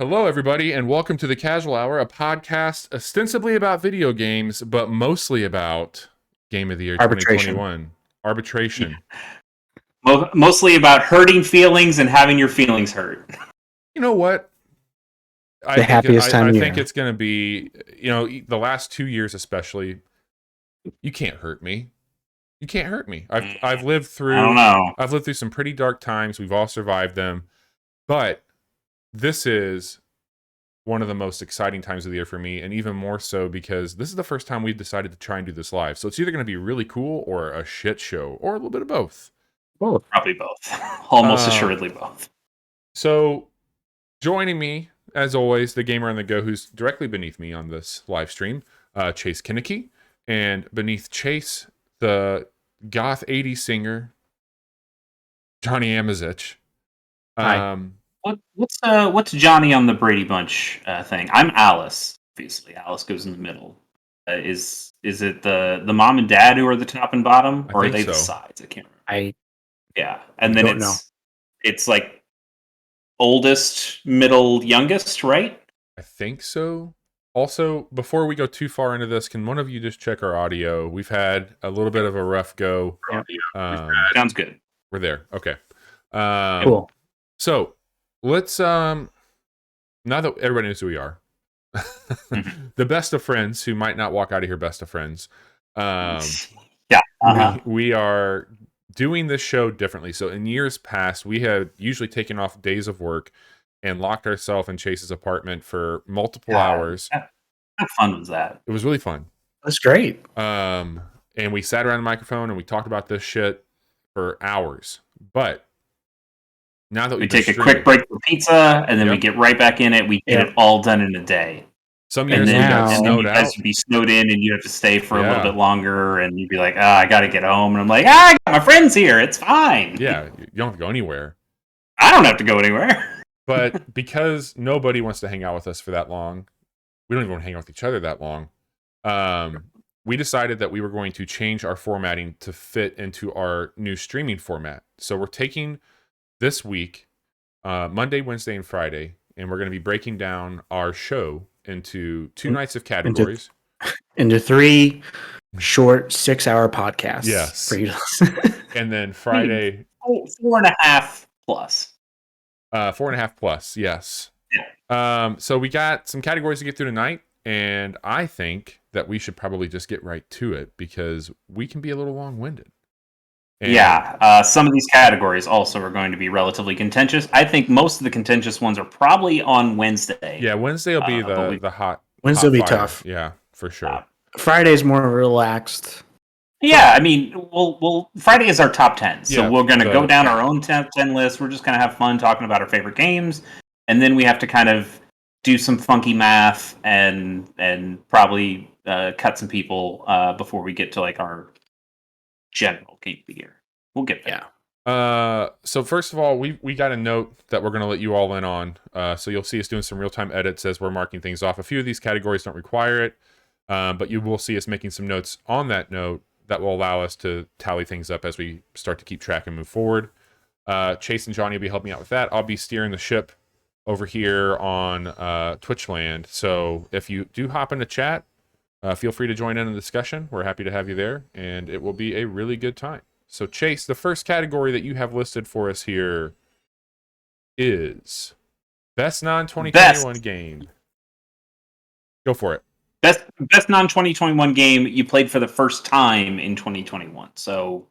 Hello, everybody, and welcome to the Casual Hour, a podcast ostensibly about video games, but mostly about Game of the Year Arbitration. 2021. Arbitration. Mostly about hurting feelings and having your feelings hurt. You know what? I think it's going to be, the last 2 years especially, you can't hurt me. You can't hurt me. I've lived through, I don't know. I've lived through some pretty dark times. We've all survived them. But this is one of the most exciting times of the year for me, and even more so because this is the first time we've decided to try and do this live. So it's either going to be really cool or a shit show, or a little bit of both. Both. Probably both. Almost assuredly both. So joining me, as always, the gamer on the go who's directly beneath me on this live stream, Chase Kinnicky, and beneath Chase, the goth 80s singer, Johnny Amazich. Hi. What's Johnny on the Brady Bunch thing? I'm Alice. Obviously, Alice goes in the middle. Is it the mom and dad who are the top and bottom, or are they the sides? I can't remember. And then it's like oldest, middle, youngest, right? I think so. Also, before we go too far into this, can one of you just check our audio? We've had a little bit of a rough go. Sounds good. We're there. Okay. Cool. So let's now that everybody knows who we are, the best of friends who might not walk out of here best of friends. We are doing this show differently. So in years past, we had usually taken off days of work and locked ourselves in Chase's apartment for multiple hours. How fun was that? It was really fun. That's great. And we sat around the microphone and we talked about this shit for hours. But now that we take a quick break for pizza and then we get right back in it, we get it all done in a day. Some years we got snowed out. You'd be snowed in and you have to stay for a little bit longer, and you'd be like, I got to get home. And I'm like, I got my friends here. It's fine. Yeah, you don't have to go anywhere. I don't have to go anywhere. But because nobody wants to hang out with us for that long, we don't even want to hang out with each other that long, we decided that we were going to change our formatting to fit into our new streaming format. So we're taking this week, Monday, Wednesday, and Friday, and we're going to be breaking down our show into two nights of categories. Into 3 short 6-hour podcasts. Yes. For you to listen. And then Friday... 4.5 plus. 4.5 plus, yes. Yeah. So we got some categories to get through tonight, and I think that we should probably just get right to it because we can be a little long-winded. Some of these categories also are going to be relatively contentious. I think most of the contentious ones are probably on Wednesday. Yeah, Wednesday will be the hot. Wednesday will be tough. Yeah, for sure. Friday's more relaxed. Yeah, I mean, we'll Friday is our top 10, so we're going to go down our own top 10 list. We're just going to have fun talking about our favorite games, and then we have to kind of do some funky math and probably cut some people before we get to like our general game of the year. We'll get there. Yeah. So first of all, we got a note that we're going to let you all in on. So you'll see us doing some real-time edits as we're marking things off. A few of these categories don't require it, but you will see us making some notes on that note that will allow us to tally things up as we start to keep track and move forward. Chase and Johnny will be helping out with that. I'll be steering the ship over here on Twitch land. So if you do hop into chat, feel free to join in the discussion. We're happy to have you there, and it will be a really good time. So, Chase, the first category that you have listed for us here is Best Non-2021 Game. Go for it. Best Non-2021 Game you played for the first time in 2021. So,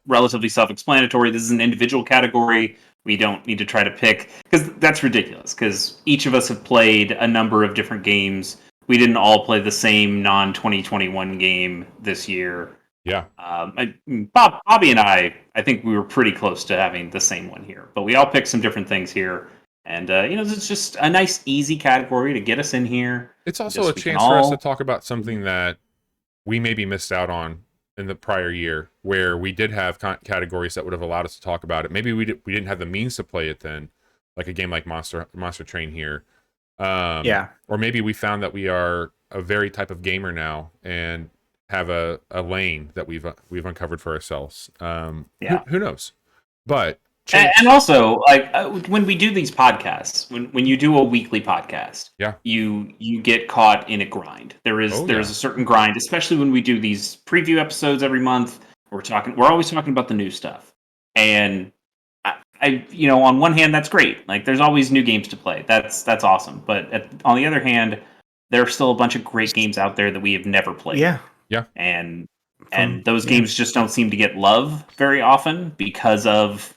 relatively self-explanatory. This is an individual category. We don't need to try to pick, because that's ridiculous, because each of us have played a number of different games. We didn't all play the same non-2021 game this year. Yeah. Bobby and I think we were pretty close to having the same one here. But we all picked some different things here. And, it's just a nice, easy category to get us in here. It's also a chance for us to talk about something that we maybe missed out on in the prior year, where we did have categories that would have allowed us to talk about it. Maybe we didn't have the means to play it then, like a game like Monster Train here. Or maybe we found that we are a very type of gamer now and have a lane that we've uncovered for ourselves. Who knows? But And also, like when we do these podcasts, when you do a weekly podcast, Yeah. you get caught in a grind. There's a certain grind, especially when we do these preview episodes every month. We're always talking about the new stuff, and I on one hand that's great. Like there's always new games to play. That's awesome. But on the other hand, there are still a bunch of great games out there that we have never played. Yeah. And those games just don't seem to get love very often because of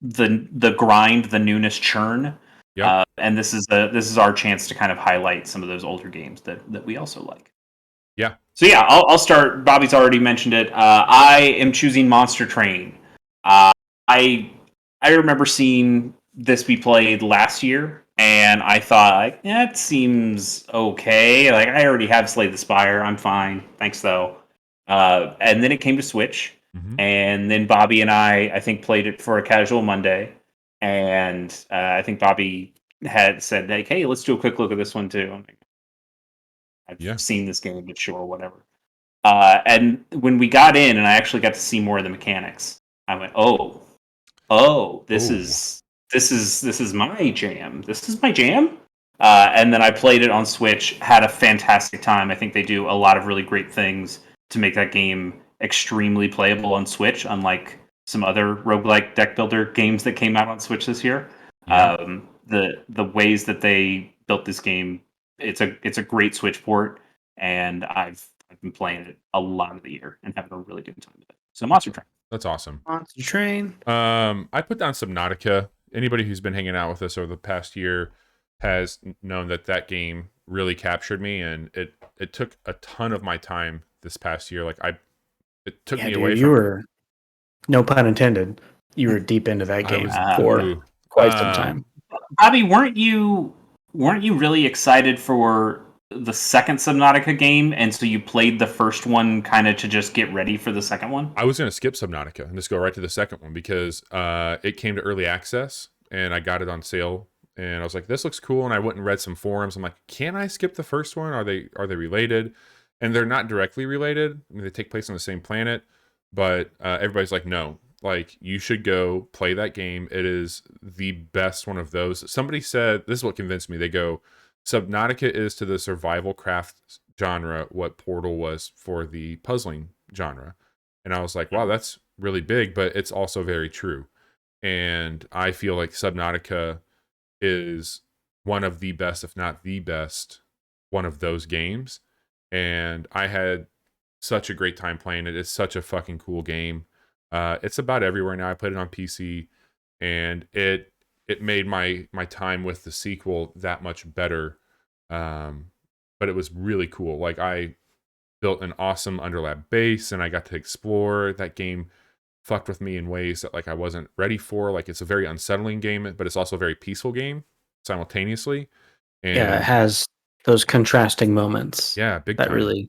the grind, the newness churn. Yeah. And this is our chance to kind of highlight some of those older games that we also like. Yeah. So yeah, I'll start. Bobby's already mentioned it. I am choosing Monster Train. I remember seeing this be played last year, and I thought, like, it seems okay. Like I already have Slay the Spire. I'm fine. Thanks though. And then it came to Switch. And then Bobby and I think, played it for a casual Monday. And I think Bobby had said, like, hey, let's do a quick look at this one, too. I'm like, I've seen this game, but sure, whatever. And when we got in and I actually got to see more of the mechanics, I went, this is my jam. This is my jam. And then I played it on Switch, had a fantastic time. I think they do a lot of really great things to make that game extremely playable on Switch, unlike some other roguelike deck builder games that came out on Switch this year. The ways that they built this game, it's a great Switch port, and I've been playing it a lot of the year and having a really good time with it. So Monster Train. That's awesome. Monster Train. I put down Subnautica. Anybody who's been hanging out with us over the past year has known that game really captured me, and it took a ton of my time this past year. Like it took me away from. You were, no pun intended, you were deep into that game for quite some time. Bobby, weren't you really excited for the second Subnautica game, and so you played the first one kind of to just get ready for the second one? I was going to skip Subnautica and just go right to the second one because it came to early access and I got it on sale, and I was like, this looks cool. And I went and read some forums. I'm like, can I skip the first one? Are they related? And they're not directly related. I mean, they take place on the same planet, but everybody's like, no, like you should go play that game. It is the best one of those. Somebody said, this is what convinced me. They go, Subnautica is to the survival craft genre what Portal was for the puzzling genre. And I was like, wow, that's really big, but it's also very true. And I feel like Subnautica is one of the best, if not the best, one of those games. And I had such a great time playing it. It's such a fucking cool game. It's about everywhere now. I played it on PC, and it made my time with the sequel that much better. But it was really cool. Like I built an awesome underlap base, and I got to explore. That game fucked with me in ways that like I wasn't ready for. Like it's a very unsettling game, but it's also a very peaceful game simultaneously. And it has those contrasting moments. Yeah, big that time. really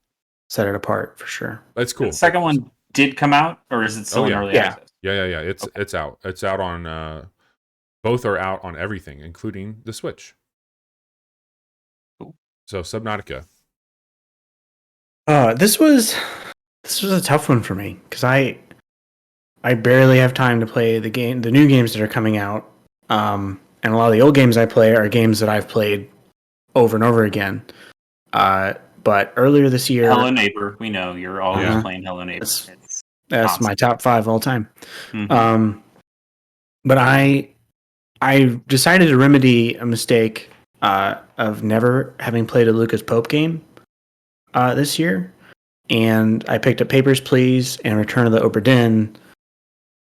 set it apart for sure. That's cool. The second one did come out, or is it still in early access? Yeah. It's out. It's out on both are out on everything, including the Switch. Cool. So Subnautica. This was a tough one for me because I barely have time to play the new games that are coming out. And a lot of the old games I play are games that I've played over and over again. But earlier this year, Hello Neighbor, we know you're always playing Hello Neighbor. That's my top 5 all time. Mm-hmm. But I decided to remedy a mistake of never having played a Lucas Pope game this year, and I picked up Papers, Please and Return of the Obra Dinn.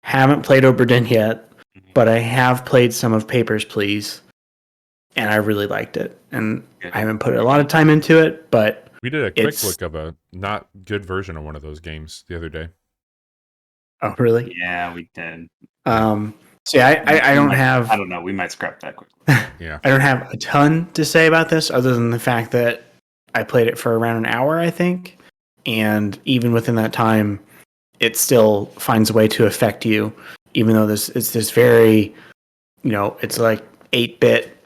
Haven't played Obra Dinn yet, but I have played some of Papers, Please, and I really liked it. And I haven't put a lot of time into it, but we did a quick look of a not good version of one of those games the other day. Oh, really? Yeah, we did. See, I don't have... I don't know. We might scrap that quickly. Yeah. I don't have a ton to say about this other than the fact that I played it for around an hour, I think. And even within that time, it still finds a way to affect you. Even though it's this very, it's like 8-bit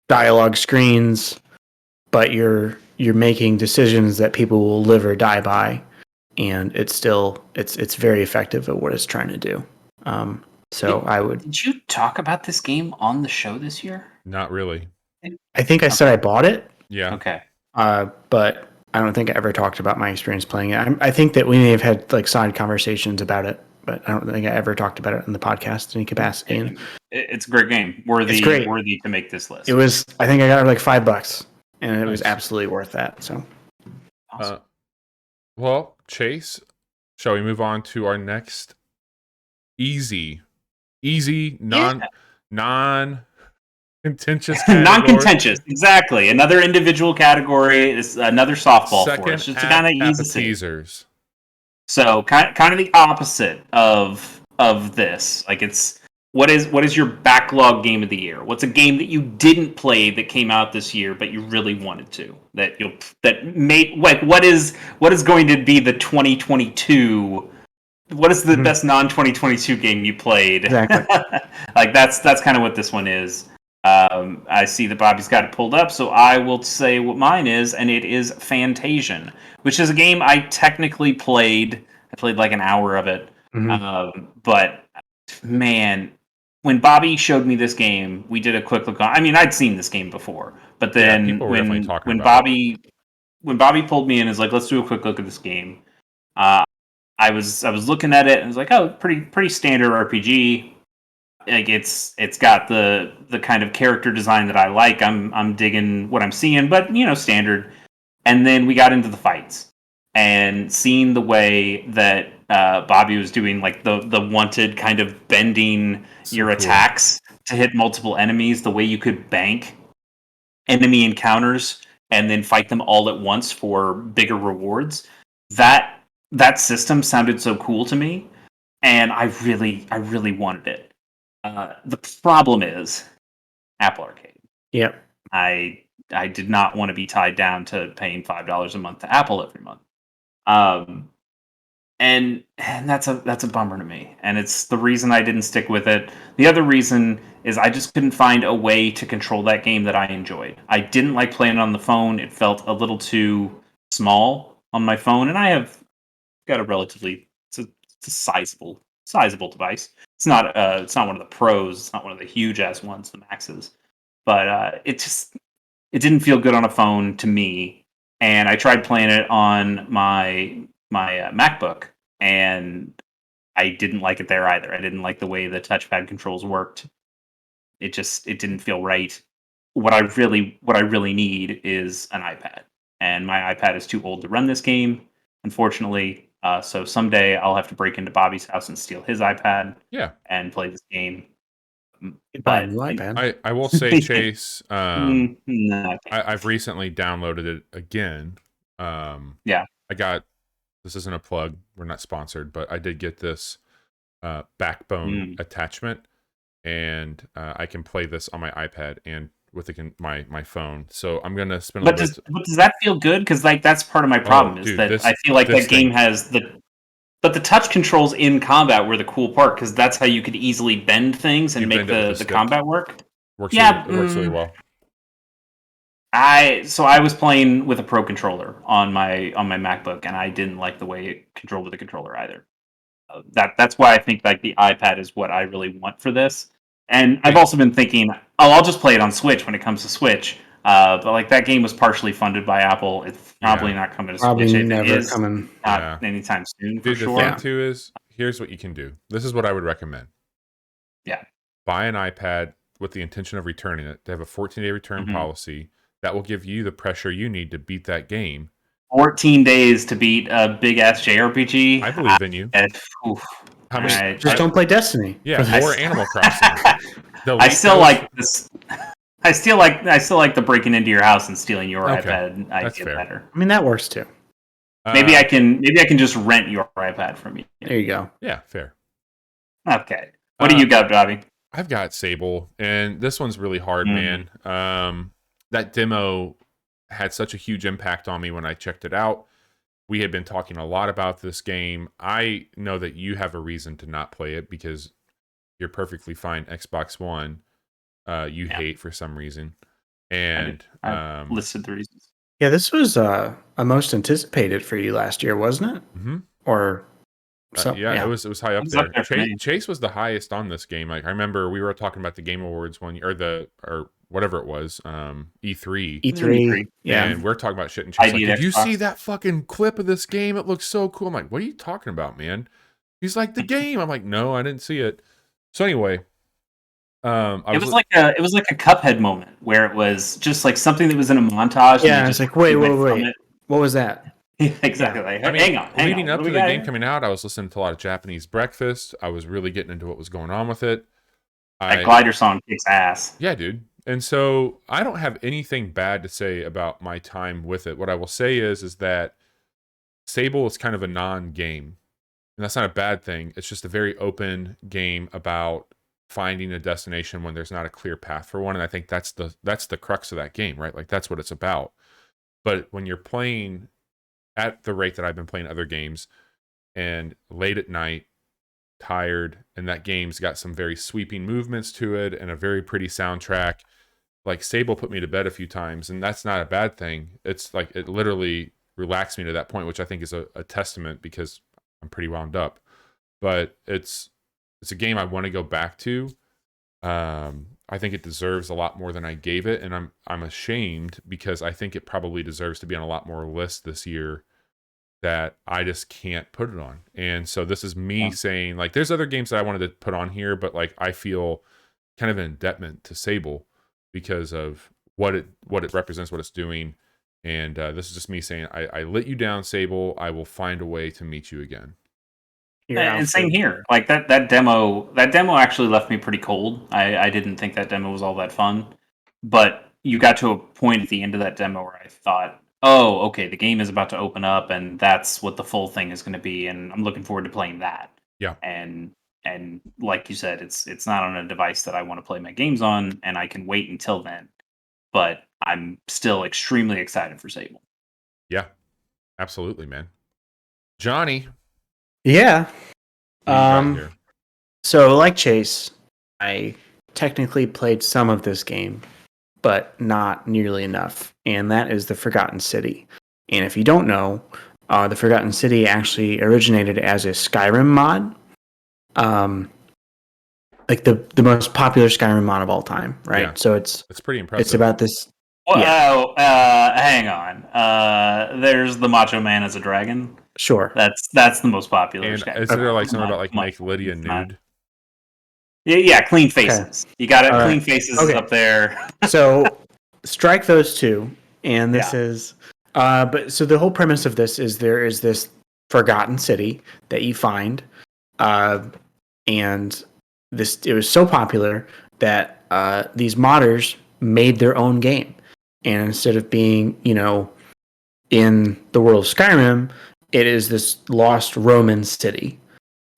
dialogue screens, but you're making decisions that people will live or die by. And it's very effective at what it's trying to do. So I would. Did you talk about this game on the show this year? Not really. I think I said I bought it. Yeah. Okay. But I don't think I ever talked about my experience playing it. I think that we may have had like side conversations about it, but I don't think I ever talked about it in the podcast in any capacity. And It's a great game. Worthy to make this list. it was. I think I got it like $5, and it was Nice. absolutely worth that. So, Awesome. Well, Chase, shall we move on to our next easy, non-contentious category? Non-contentious, exactly. Another individual category is another softball for us. It's kind of easy. Teasers. So kind of the opposite of this. Like it's what is your backlog game of the year? What's a game that you didn't play that came out this year but you really wanted to? What is going to be the 2022? What is the best non-2022 game you played? exactly. Like that's kind of what this one is. I see that Bobby's got it pulled up, so I will say what mine is, and it is Fantasian, which is a game I technically played. I played like an hour of it, but man, when Bobby showed me this game, we did a quick look on. I mean, I'd seen this game before, but then when Bobby pulled me in, and was like, "Let's do a quick look at this game." I was looking at it and was like, "Oh, pretty standard RPG." Like it's got the kind of character design that I like. I'm digging what I'm seeing, but standard. And then we got into the fights and seeing the way that Bobby was doing, like the wanted kind of bending your attacks to hit multiple enemies. The way you could bank enemy encounters and then fight them all at once for bigger rewards. That system sounded so cool to me, and I really wanted it. The problem is Apple Arcade. Yep. I did not want to be tied down to paying $5 a month to Apple every month. And that's a bummer to me. And it's the reason I didn't stick with it. The other reason is I just couldn't find a way to control that game that I enjoyed. I didn't like playing it on the phone. It felt a little too small on my phone, and I have got a relatively it's a sizable device. It's not one of the pros. It's not one of the huge ass ones, the maxes. But it didn't feel good on a phone to me. And I tried playing it on my MacBook, and I didn't like it there either. I didn't like the way the touchpad controls worked. It didn't feel right. What I really need is an iPad, and my iPad is too old to run this game, unfortunately. So someday I'll have to break into Bobby's house and steal his iPad. Yeah. And play this game. Buy a new iPad. I will say, Chase, no, I've recently downloaded it again. Yeah. This isn't a plug. We're not sponsored, but I did get this Backbone attachment, and I can play this on my iPad and with my phone. So I'm gonna spend. But does that feel good? Because like that's part of my problem I feel like that game has but the touch controls in combat were the cool part, because that's how you could easily bend things and make the combat work. It works really well. I was playing with a Pro controller on my MacBook, and I didn't like the way it controlled with the controller either. That's why I think like the iPad is what I really want for this. And I've also been thinking, I'll just play it on Switch when it comes to Switch. But like that game was partially funded by Apple. It's probably not coming to Switch. Coming. Not anytime soon. Dude, for sure. The thing too is, here's what you can do. This is what I would recommend. Yeah. Buy an iPad with the intention of returning it. They have a 14-day return policy that will give you the pressure you need to beat that game. 14 days to beat a big ass JRPG. I believe in you. Just don't play Destiny. Yeah, more Animal I still like this. I still like the breaking into your house and stealing your iPad. That's fair. Better. I mean, that works too. Maybe I can just rent your iPad from you. There you go. Yeah, fair. Okay. What do you got, Bobby? I've got Sable, and this one's really hard, man. That demo had such a huge impact on me when I checked it out. We had been talking a lot about this game. I know that you have a reason to not play it because you're perfectly fine. Xbox One, you hate for some reason. And I listed the reasons. Yeah, this was a most anticipated for you last year, wasn't it? Mm-hmm. Or So It was high up It's there. up there for me. Chase was the highest on this game. Like I remember we were talking about the Game Awards one or whatever it was, E3. E3, yeah. And we're talking about shit, and Chase ID like, at did you Xbox. see that fucking clip of this game? It looks so cool. I'm like, what are you talking about, man? He's like, the game. I'm like, no, I didn't see it. So anyway, It was like a Cuphead moment where it was just like something that was in a montage. Yeah, and it's just like, wait. went from it. What was that? Exactly. Like, I mean, hang on. leading What up do to we the got game here? coming out, I was listening to a lot of Japanese breakfast. I was really getting into what was going on with it. That glider song kicks ass. Yeah, dude. And so I don't have anything bad to say about my time with it. What I will say is that Sable is kind of a non-game. And that's not a bad thing. It's just a very open game about finding a destination when there's not a clear path for one. And I think that's the crux of that game, right? Like that's what it's about. But when you're playing at the rate that I've been playing other games and late at night, tired, and that game's got some very sweeping movements to it and a very pretty soundtrack. Like Sable put me to bed a few times, and that's not a bad thing. It's like it literally relaxed me to that point, which I think is a testament because I'm pretty wound up. But it's a game I want to go back to. I think it deserves a lot more than I gave it, and I'm ashamed because I think it probably deserves to be on a lot more lists this year that I just can't put it on. And so this is me saying, like, there's other games that I wanted to put on here, but like I feel kind of an indebtment to Sable because of what it represents, what it's doing. And this is just me saying, I let you down, Sable. I will find a way to meet you again. And same here. Like that demo actually left me pretty cold. I didn't think that demo was all that fun. But you got to a point at the end of that demo where I thought, oh, okay, the game is about to open up and that's what the full thing is going to be, and I'm looking forward to playing that. Yeah. And like you said, it's not on a device that I want to play my games on, and I can wait until then. But I'm still extremely excited for Sable. Yeah. Absolutely, man. Johnny. Yeah. What you got here? So like Chase, I technically played some of this game, but not nearly enough. And that is the Forgotten City. And if you don't know, the Forgotten City actually originated as a Skyrim mod. Like the most popular Skyrim mod of all time, right? Yeah. So it's pretty impressive. It's about this. Well, yeah. Hang on. There's the Macho Man as a dragon. Sure. That's the most popular. And Skyrim. is there like something about like make Lydia nude? Yeah, clean faces. Okay. You got it. Clean faces is up there. So strike those two, and this is. But so the whole premise of this is there is this forgotten city that you find, and it was so popular that these modders made their own game, and instead of being in the world of Skyrim, it is this lost Roman city,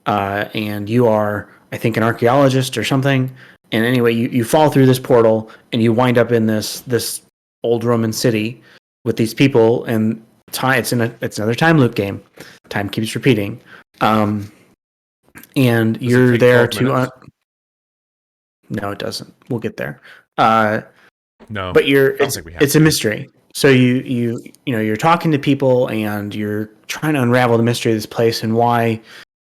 and you are, I think, an archaeologist or something. And anyway, you fall through this portal and you wind up in this old Roman city with these people, and it's another time loop game. Time keeps repeating, and you're there to. No, it doesn't. We'll get there. No, but it's a mystery. So you're talking to people and you're trying to unravel the mystery of this place and why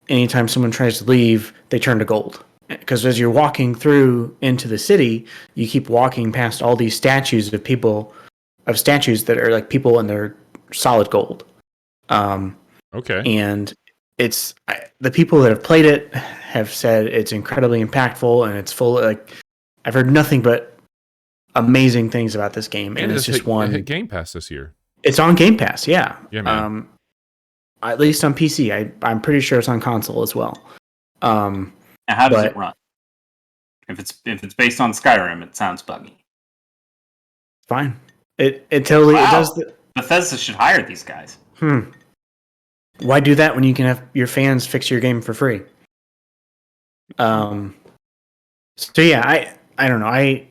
anytime someone tries to leave, they turn to gold. Because as you're walking through into the city, you keep walking past all these statues of statues that are like people and they're solid gold. Okay. And it's the people that have played it have said it's incredibly impactful and it's full. Like I've heard nothing but amazing things about this game, and it's just it hit Game Pass this year. It's on Game Pass, yeah. Yeah, man. At least on PC. I'm pretty sure it's on console as well. Now, how does it run? If it's based on Skyrim, it sounds buggy. Fine. It totally it does. Bethesda should hire these guys. Why do that when you can have your fans fix your game for free? So yeah, I don't know.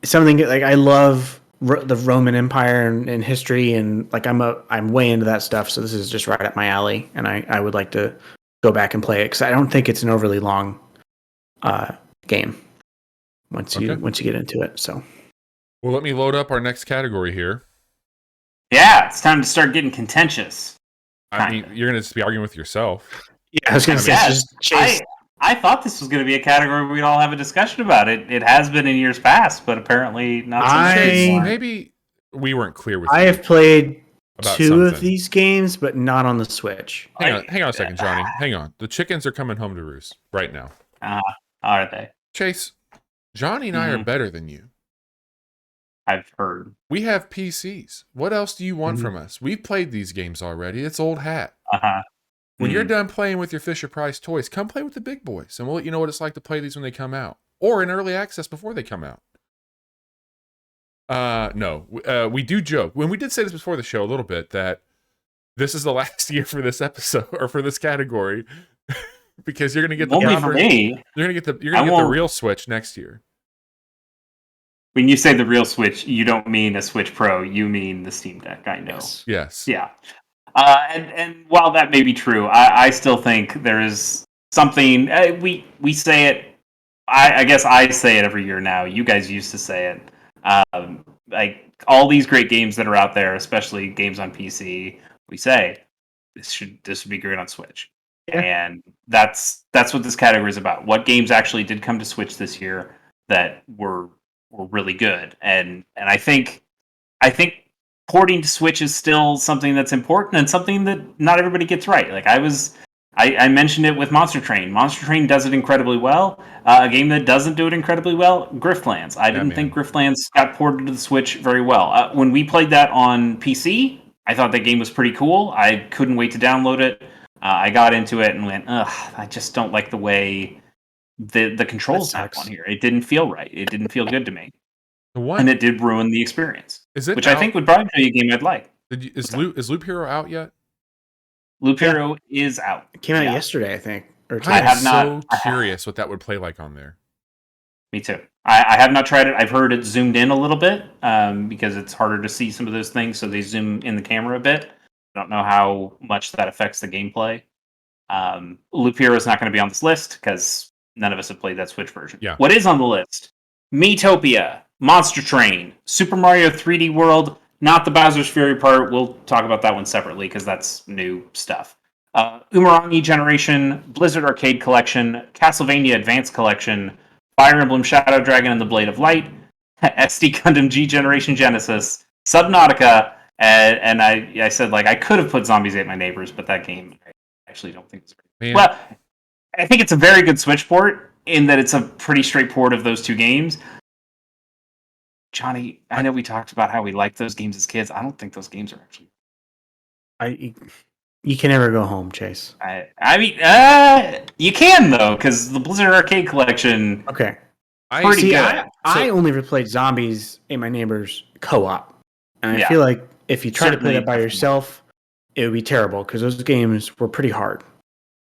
Something like I love the Roman Empire and history, and like I'm way into that stuff. So this is just right up my alley, and I would like to go back and play it because I don't think it's an overly long game once you get into it. So, well, let me load up our next category here. Yeah, it's time to start getting contentious. I mean, you're gonna just be arguing with yourself. Yeah, I was gonna say Yes, just Chase. I thought this was going to be a category we'd all have a discussion about. It has been in years past, but apparently not so much anymore. Maybe we weren't clear with I you have played about 2 of something. these games, but not on the Switch. Hang on a second, Johnny. Hang on. The chickens are coming home to roost right now. Are they? Chase, Johnny and I are better than you. I've heard. We have PCs. What else do you want from us? We've played these games already. It's old hat. When you're done playing with your Fisher-Price toys, come play with the big boys, and we'll let you know what it's like to play these when they come out, or in early access before they come out. No, we do joke. When we did say this before the show a little bit, that this is the last year for this episode, or for this category, because you're going to get the for me. You're going to get the real Switch next year. When you say the real Switch, you don't mean a Switch Pro. You mean the Steam Deck. I know. Yes. Yeah. And while that may be true, I still think there is something. We say it. I guess I say it every year now. You guys used to say it. Like all these great games that are out there, especially games on PC, we say this would be great on Switch. Yeah. And that's what this category is about. What games actually did come to Switch this year that were really good, and I think porting to Switch is still something that's important and something that not everybody gets right. Like I mentioned it with Monster Train. Monster Train does it incredibly well. A game that doesn't do it incredibly well, Griff Lands. I didn't think Griff Lands got ported to the Switch very well. When we played that on PC, I thought that game was pretty cool. I couldn't wait to download it. I got into it and went, I just don't like the way the controls back on here. It didn't feel right. It didn't feel good to me. And it did ruin the experience. Which I think would probably be a game I'd like. Is Loop Hero out yet? Loop Hero is out. It came out yesterday, I think. I have not. So curious what that would play like on there. Me too. I have not tried it. I've heard it zoomed in a little bit because it's harder to see some of those things, so they zoom in the camera a bit. I don't know how much that affects the gameplay. Loop Hero is not going to be on this list because none of us have played that Switch version. Yeah. What is on the list? Miitopia, Monster Train, Super Mario 3D World, not the Bowser's Fury part. We'll talk about that one separately because that's new stuff. Umurangi Generation, Blizzard Arcade Collection, Castlevania Advance Collection, Fire Emblem Shadow Dragon and the Blade of Light, SD Gundam G Generation Genesis, Subnautica, and I said, like, I could have put Zombies Ate My Neighbors, but that game I actually don't think is very good. Well, I think it's a very good Switch port in that it's a pretty straight port of those two games. Johnny, I know we talked about how we liked those games as kids. I don't think those games are actually... You can never go home, Chase. I mean, you can, though, because the Blizzard Arcade Collection... Okay. Pretty good. I only ever played Zombies Ate My Neighbors co-op. And I feel like if you try to play that by yourself, it would be terrible, because those games were pretty hard.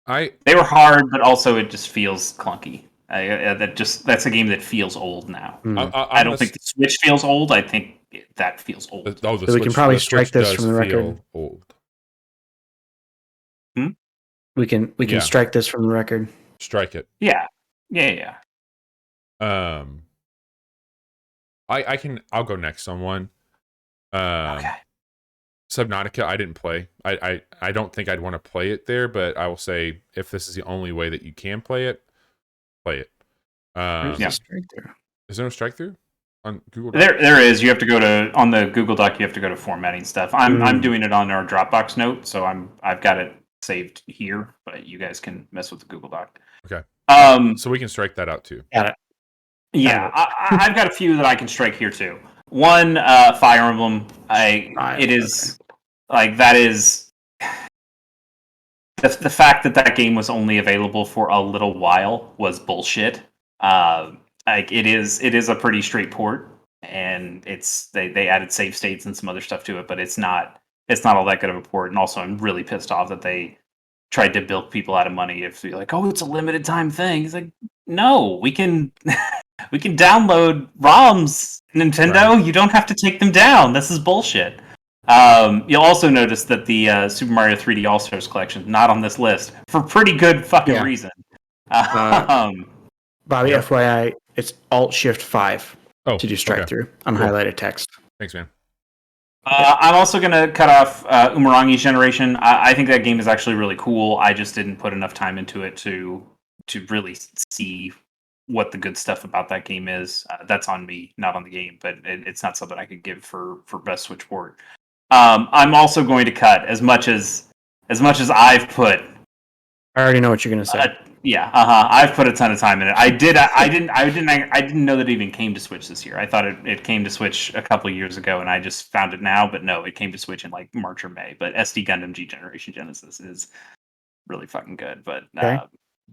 They were hard, but also it just feels clunky. That's a game that feels old now. I don't think the Switch feels old. I think that feels old. So we can probably strike this from the record. Old. We can strike this from the record. Strike it. Yeah. I'll go next on one. Okay. Subnautica, I didn't play. I don't think I'd want to play it there, but I will say if this is the only way that you can play it, play it. Strike through. Is there no strike through on Google Doc? There is. You have to go to on the Google Doc. You have to go to formatting stuff. I'm doing it on our Dropbox note, so I've got it saved here. But you guys can mess with the Google Doc. Okay. So we can strike that out too. Got it. Yeah, I've got a few that I can strike here too. One, Fire Emblem. It is like that is the fact that game was only available for a little while was bullshit. Like it is a pretty straight port, and they added save states and some other stuff to it, but it's not all that good of a port. And also, I'm really pissed off that they tried to bilk people out of money if you're like, oh, it's a limited time thing. It's like, no, we can download ROMs, Nintendo. Right. You don't have to take them down. This is bullshit. You'll also notice that the Super Mario 3D All-Stars Collection not on this list for pretty good fucking reason. Bobby, FYI, it's Alt-Shift-5 to do strike through on highlighted text. Thanks, man. I'm also going to cut off Umurangi's generation. I think that game is actually really cool. I just didn't put enough time into it to really see what the good stuff about that game is. That's on me, not on the game, but it's not something I could give for best Switch port. I'm also going to cut as much as I've put. I already know what you're gonna say. I've put a ton of time in it. I didn't know that it even came to Switch this year. I thought it came to Switch a couple of years ago, and I just found it now. But no, it came to Switch in like March or May. But SD Gundam G Generation Genesis is really fucking good, but Okay.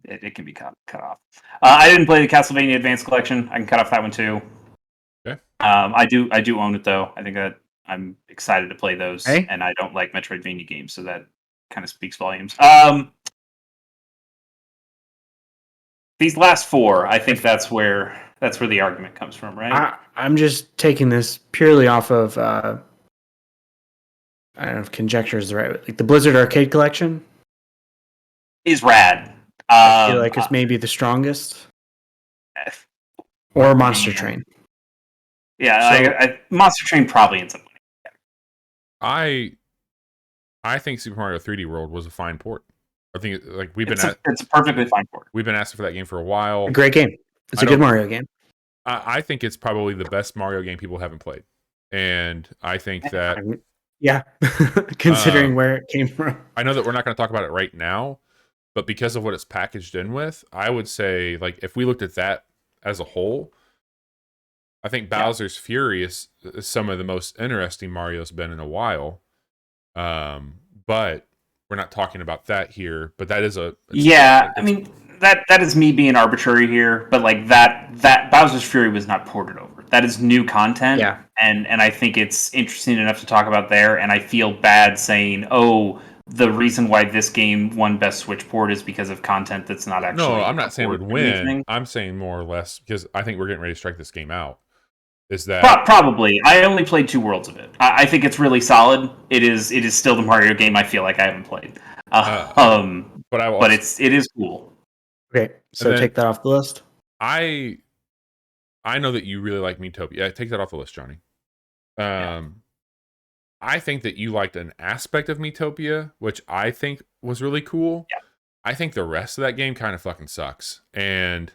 it can be cut off. I didn't play the Castlevania Advance Collection. I can cut off that one too. Okay. I do own it though. I think that I'm excited to play those, Okay. and I don't like Metroidvania games, so that kind of speaks volumes. These last four, I think that's where the argument comes from, right? I'm just taking this purely off of I don't know if conjecture is the right, like the Blizzard Arcade Collection. Is rad. I feel like it's maybe the strongest, or Monster Train. Yeah, So- Monster Train probably ends up winning. I think Super Mario 3D World was a fine port. I think It's a perfectly fine port. We've been asking for that game for a while. A great game. It's a good Mario game. I think it's probably the best Mario game people haven't played, and I think that yeah, considering where it came from. I know that we're not going to talk about it right now, but because of what it's packaged in with, I would say like if we looked at that as a whole, I think Bowser's Fury is some of the most interesting Mario's been in a while. But we're not talking about that here. But that is I mean that is me being arbitrary here, but like that Bowser's Fury was not ported over. That is new content, and I think it's interesting enough to talk about there. And I feel bad saying, oh, the reason why this game won Best Switch port is because of content that's not actually. No, I'm not saying it would win. I'm saying more or less because I think we're getting ready to strike this game out. Is that probably? I only played 2 worlds of it. I think it's really solid. It is still the Mario game I feel like I haven't played. But it is cool. Okay, so take that off the list. I know that you really like Miitopia. Yeah, take that off the list, Johnny. I think that you liked an aspect of Miitopia, which I think was really cool. Yeah. I think the rest of that game kind of fucking sucks. And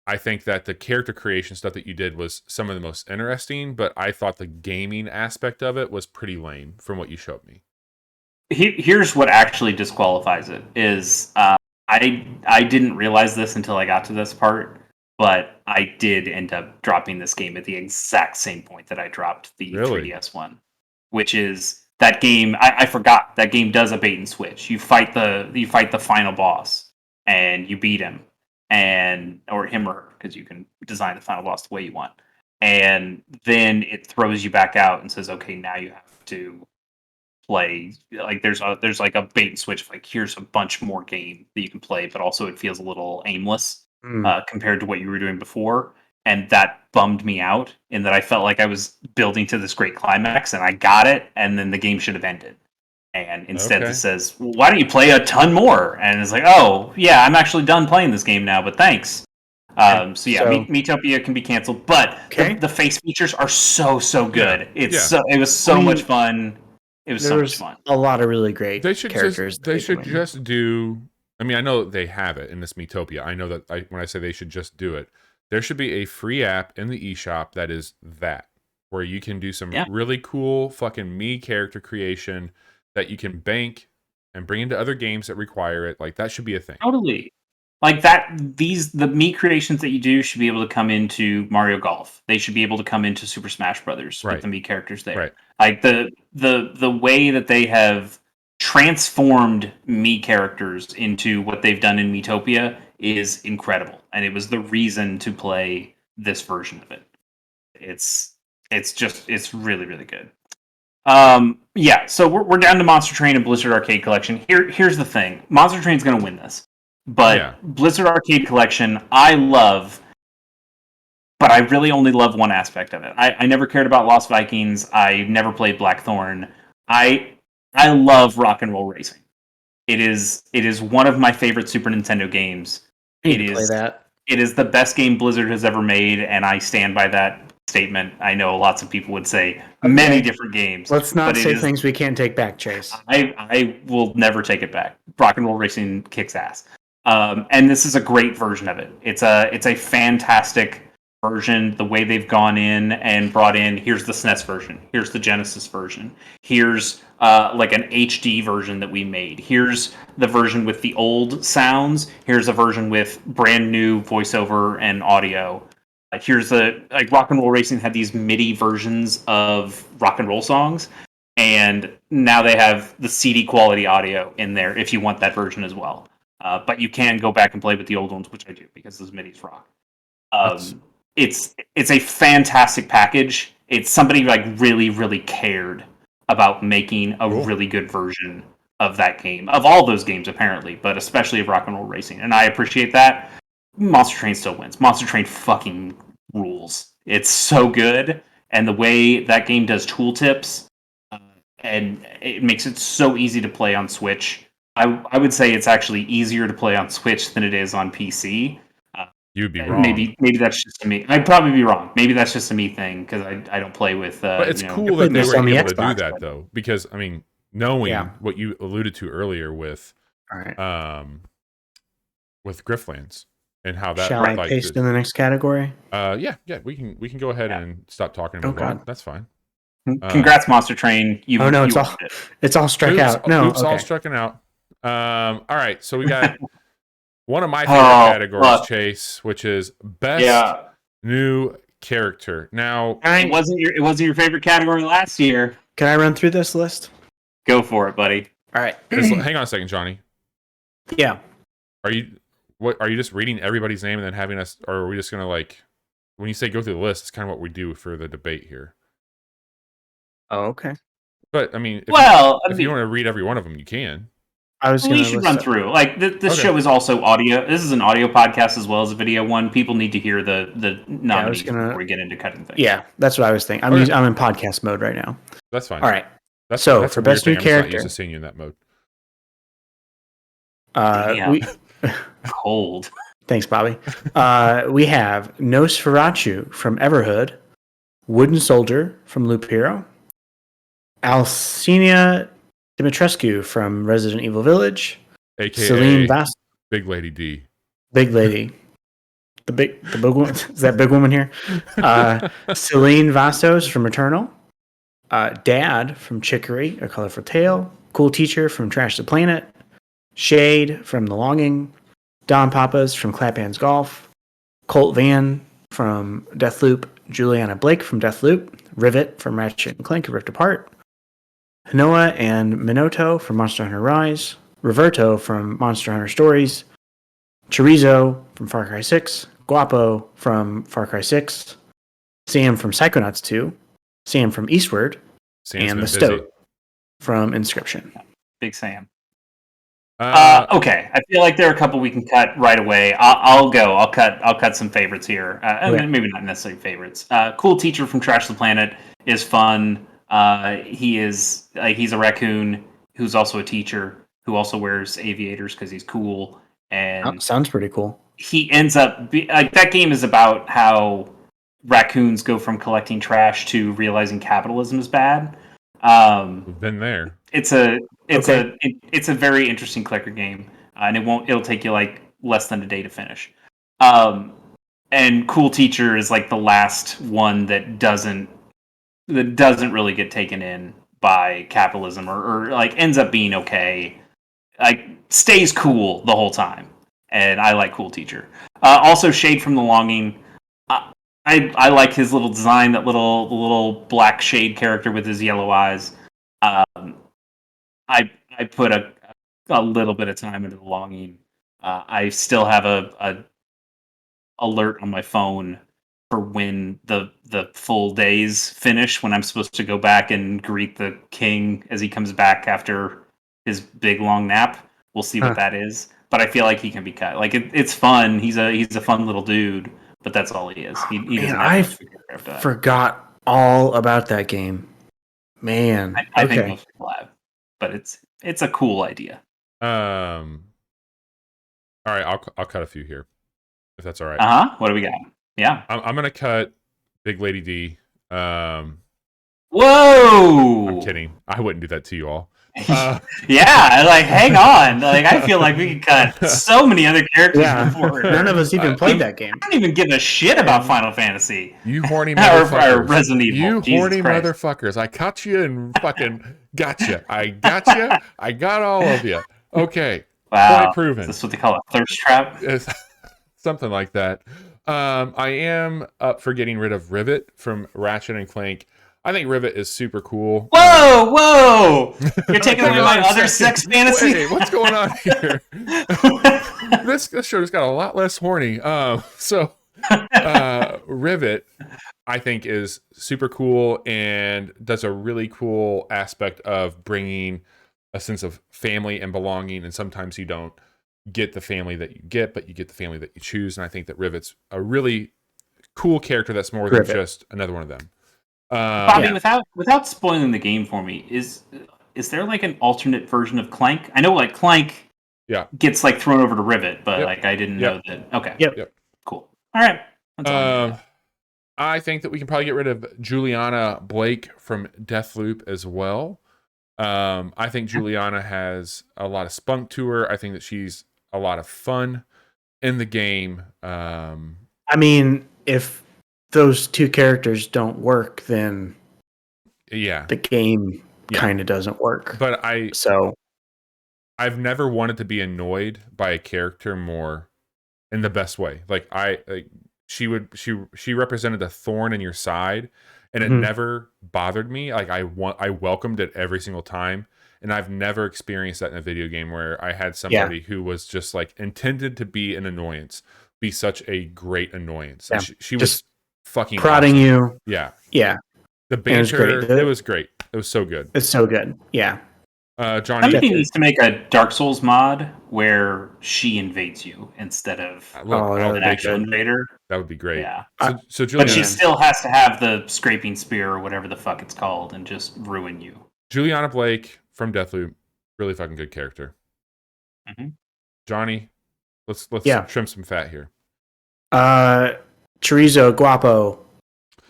I think that the character creation stuff that you did was some of the most interesting, but I thought the gaming aspect of it was pretty lame from what you showed me. Here's what actually disqualifies it is I didn't realize this until I got to this part, but I did end up dropping this game at the exact same point that I dropped the 3DS one, which is that game. I forgot that game does a bait and switch. You fight the final boss and you beat him, or him or her, because you can design the final boss the way you want, and then it throws you back out and says, okay, now you have to play. Like there's like a bait and switch. Like here's a bunch more game that you can play, but also it feels a little aimless compared to what you were doing before, and that bummed me out in that I felt like I was building to this great climax and I got it, and then the game should have ended. And instead it says, well, why don't you play a ton more? And it's like, oh yeah, I'm actually done playing this game now, but thanks. Miitopia can be canceled, but the face features are so good. It was so much fun. It was so much fun. A lot of really great characters. They should just do. I mean, I know they have it in this Miitopia. I know that when I say they should just do it, there should be a free app in the eShop that is that, where you can do some really cool fucking Mii character creation that you can bank and bring into other games that require it. Like that should be a thing. Totally. Like that, the Mii creations that you do should be able to come into Mario Golf. They should be able to come into Super Smash Brothers with the Mii characters there. Right. Like the way that they have transformed Mii characters into what they've done in Miitopia is incredible, and it was the reason to play this version of it. It's really good. So we're down to Monster Train and Blizzard Arcade Collection. Here's the thing: Monster Train's going to win this. But Blizzard Arcade Collection, I love, but I really only love one aspect of it. I never cared about Lost Vikings. I never played Blackthorn. I love Rock and Roll Racing. It is one of my favorite Super Nintendo games. It is the best game Blizzard has ever made, and I stand by that statement. I know lots of people would say many different games. Let's not say things we can't take back, Chase. I will never take it back. Rock and Roll Racing kicks ass. And this is a great version of it. It's a fantastic version. The way they've gone in and brought in, here's the SNES version, here's the Genesis version, here's like an HD version that we made, here's the version with the old sounds, here's a version with brand new voiceover and audio. Here's Rock and Roll Racing had these MIDI versions of rock and roll songs, and now they have the CD quality audio in there if you want that version as well. But you can go back and play with the old ones, which I do because those MIDIs rock. It's a fantastic package. It's somebody really, really cared about making a really good version of that game, of all those games apparently, but especially of Rock and Roll Racing, and I appreciate that. Monster Train still wins. Monster Train fucking rules. It's so good, and the way that game does tooltips, and it makes it so easy to play on Switch. I would say it's actually easier to play on Switch than it is on PC. You'd be wrong. Maybe that's just a me. I'd probably be wrong. Maybe that's just a me thing because I don't play with. But it's cool that they were able to do that though, because I mean, knowing what you alluded to earlier with, with Griff Lands and how that. Shall I paste in the next category? Yeah, we can go ahead and stop talking about that. That's fine. Congrats, Monster Train. It's all struck out. No, it's all struck out. All right, so we got one of my favorite categories, Chase, which is best new character. Now, it wasn't your favorite category last year. Can I run through this list? Go for it, buddy. All right. Hang on a second, Johnny. Yeah. Are you just reading everybody's name and then having us, or are we just gonna when you say go through the list, it's kind of what we do for the debate here. Oh, okay. But I mean, if you want to read every one of them, you can. We should run through. This show is also audio. This is an audio podcast as well as a video one. People need to hear the nominees before we get into cutting things. Yeah, that's what I was thinking. I'm in podcast mode right now. That's fine. All right. That's for best new character, I'm not used to seeing you in that mode. Cold. Thanks, Bobby. We have Nosferatu from Everhood, Wooden Soldier from Loop Hero, Alcina Dimitrescu from Resident Evil Village, aka Celine Big Lady D. Big Lady. The big woman. Is that big woman here? Celine Vastos from Returnal, Dad from Chicory, A Colorful Tale, Cool Teacher from Trash the Planet, Shade from The Longing, Don Papas from Claphands Golf, Colt Van from Deathloop, Juliana Blake from Deathloop, Rivet from Ratchet and Clank Rift Apart, Hanoa and Minoto from Monster Hunter Rise, Roberto from Monster Hunter Stories, Chorizo from Far Cry 6, Guapo from Far Cry 6, Sam from Psychonauts 2, Sam from Eastward, and the Stoat from Inscription. Big Sam. Okay, I feel like there are a couple we can cut right away. I'll go. I'll cut some favorites here. Maybe not necessarily favorites. Cool Teacher from Trash the Planet is fun. He's a raccoon who's also a teacher who also wears aviators because he's cool. And sounds pretty cool. He ends up that game is about how raccoons go from collecting trash to realizing capitalism is bad. We've been there. It's a very interesting clicker game, and it'll take you less than a day to finish. And Cool Teacher is the last one that doesn't really get taken in by capitalism or ends up being okay. Stays cool the whole time, and I like Cool Teacher. Also, Shade from The Longing. I like his little design, that little black shade character with his yellow eyes. I put a little bit of time into The Longing. I still have a alert on my phone for when the full days finish, when I'm supposed to go back and greet the king as he comes back after his big long nap. We'll see what that is, but I feel like he can be cut. It's fun. He's a fun little dude, but that's all he is. He doesn't have I forgot all about that game. Man, I think most people have, but it's a cool idea. All right, I'll cut a few here, if that's all right. What do we got? Yeah, I'm gonna cut Big Lady D. Whoa! I'm kidding. I wouldn't do that to you all. Yeah, like hang on. Like I feel like we could cut so many other characters before. None of us even played that game. I don't even give a shit about Final Fantasy. You horny or motherfuckers. Resident Evil. You Jesus horny Christ. motherfuckers. I caught you and fucking gotcha. I gotcha. I got all of you. Okay. Wow. Point proven. Is this what they call a thirst trap? It's something like that. I am up for getting rid of Rivet from Ratchet and Clank. I think Rivet is super cool. Whoa! You're taking away my other sex fantasy? Wait, what's going on here? This show just got a lot less horny. Rivet, I think, is super cool and does a really cool aspect of bringing a sense of family and belonging. And sometimes you don't get the family that you get, but you get the family that you choose. And I think that Rivet's a really cool character that's more than just another one of them. Bobby, without spoiling the game for me, is there like an alternate version of Clank? I know like Clank gets like thrown over to Rivet, but like I didn't know that. Okay. Yep. Cool. All right. That's all I think that we can probably get rid of Juliana Blake from Deathloop as well. I think Juliana has a lot of spunk to her. I think that she's a lot of fun in the game. I mean, if those two characters don't work, then the game kind of doesn't work. But I've never wanted to be annoyed by a character more in the best way. She represented a thorn in your side, and it never bothered me. Like I welcomed it every single time, and I've never experienced that in a video game where I had somebody who was just like intended to be an annoyance, be such a great annoyance. Yeah. She was fucking prodding awesome. you. Yeah. The banter, it was great. It was so good. It's so good. Yeah. Johnny somebody needs to make a Dark Souls mod where she invades you instead of an actual invader. That would be great. Yeah. So Juliana, but she still has to have the scraping spear or whatever the fuck it's called and just ruin you. Juliana Blake from Deathloop, really fucking good character. Mm-hmm. Johnny, let's trim some fat here. Chorizo Guapo,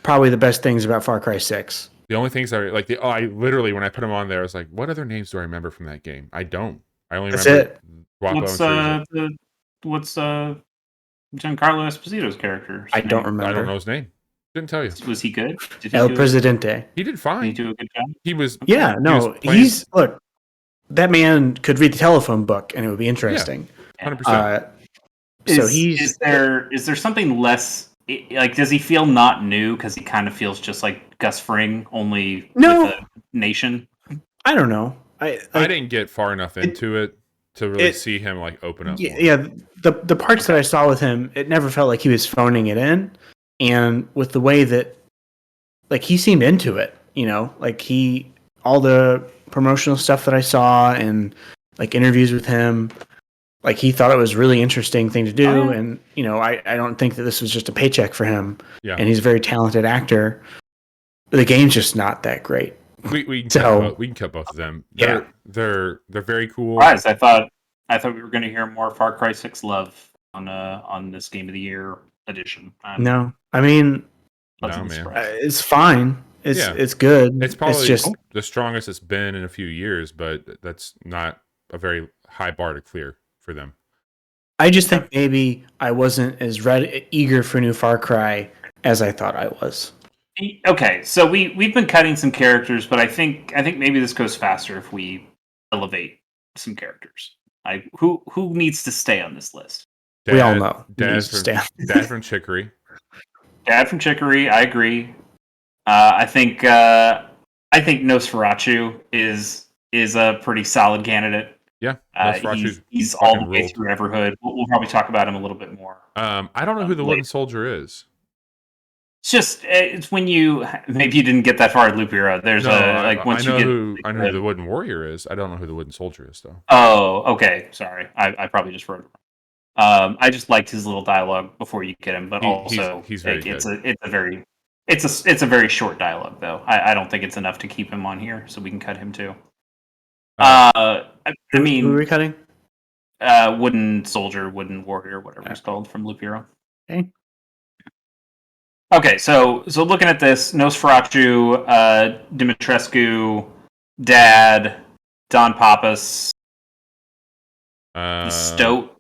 probably the best things about Far Cry 6. The only things I like, I literally, when I put them on there, I was like, what other names do I remember from that game? I don't. I only remember Guapo and Chorizo. What's Giancarlo Esposito's character? I don't remember. I don't know his name. Didn't tell you. Was he good? El Presidente. He did fine. Did he do a good job? He was. Yeah, look, that man could read the telephone book and it would be interesting. 100%. Is there something less? Like, does he feel not new because he kind of feels just like Gus Fring, only with a nation? I don't know. I didn't get far enough into it to really see him like open up. Yeah, the parts that I saw with him, it never felt like he was phoning it in, and with the way that, like, he seemed into it. Like all the promotional stuff that I saw and like interviews with him. Like, he thought it was a really interesting thing to do, and I don't think that this was just a paycheck for him. Yeah. And he's a very talented actor. The game's just not that great. We can cut both of them. They're very cool. Guys, I thought we were going to hear more Far Cry 6 love on this Game of the Year edition. No, I mean, it's fine. It's good. It's probably just the strongest it's been in a few years, but that's not a very high bar to clear for them. I just think maybe I wasn't as eager for new Far Cry as I thought I was. Okay, so we've been cutting some characters, but I think maybe this goes faster if we elevate some characters. Who needs to stay on this list? We all know. Dad from Chicory. Dad from Chicory, I agree. I think Nosferatu is a pretty solid candidate. Yeah, he's all the way through Everhood. We'll probably talk about him a little bit more. I don't know who the Wooden Soldier is. It's when maybe you didn't get that far at Loop Hero. There's I know who the Wooden Warrior is. I don't know who the Wooden Soldier is though. Oh, okay. Sorry, I probably just wrote it wrong. I just liked his little dialogue before you get him, but he's very good. It's a very short dialogue though. I don't think it's enough to keep him on here, so we can cut him too. Who are we cutting? Wooden Soldier, Wooden Warrior, whatever it's called from Loop Hero. Okay. Okay, so looking at this, Nosferatu, Dimitrescu, Dad, Don Pappas, Stoat.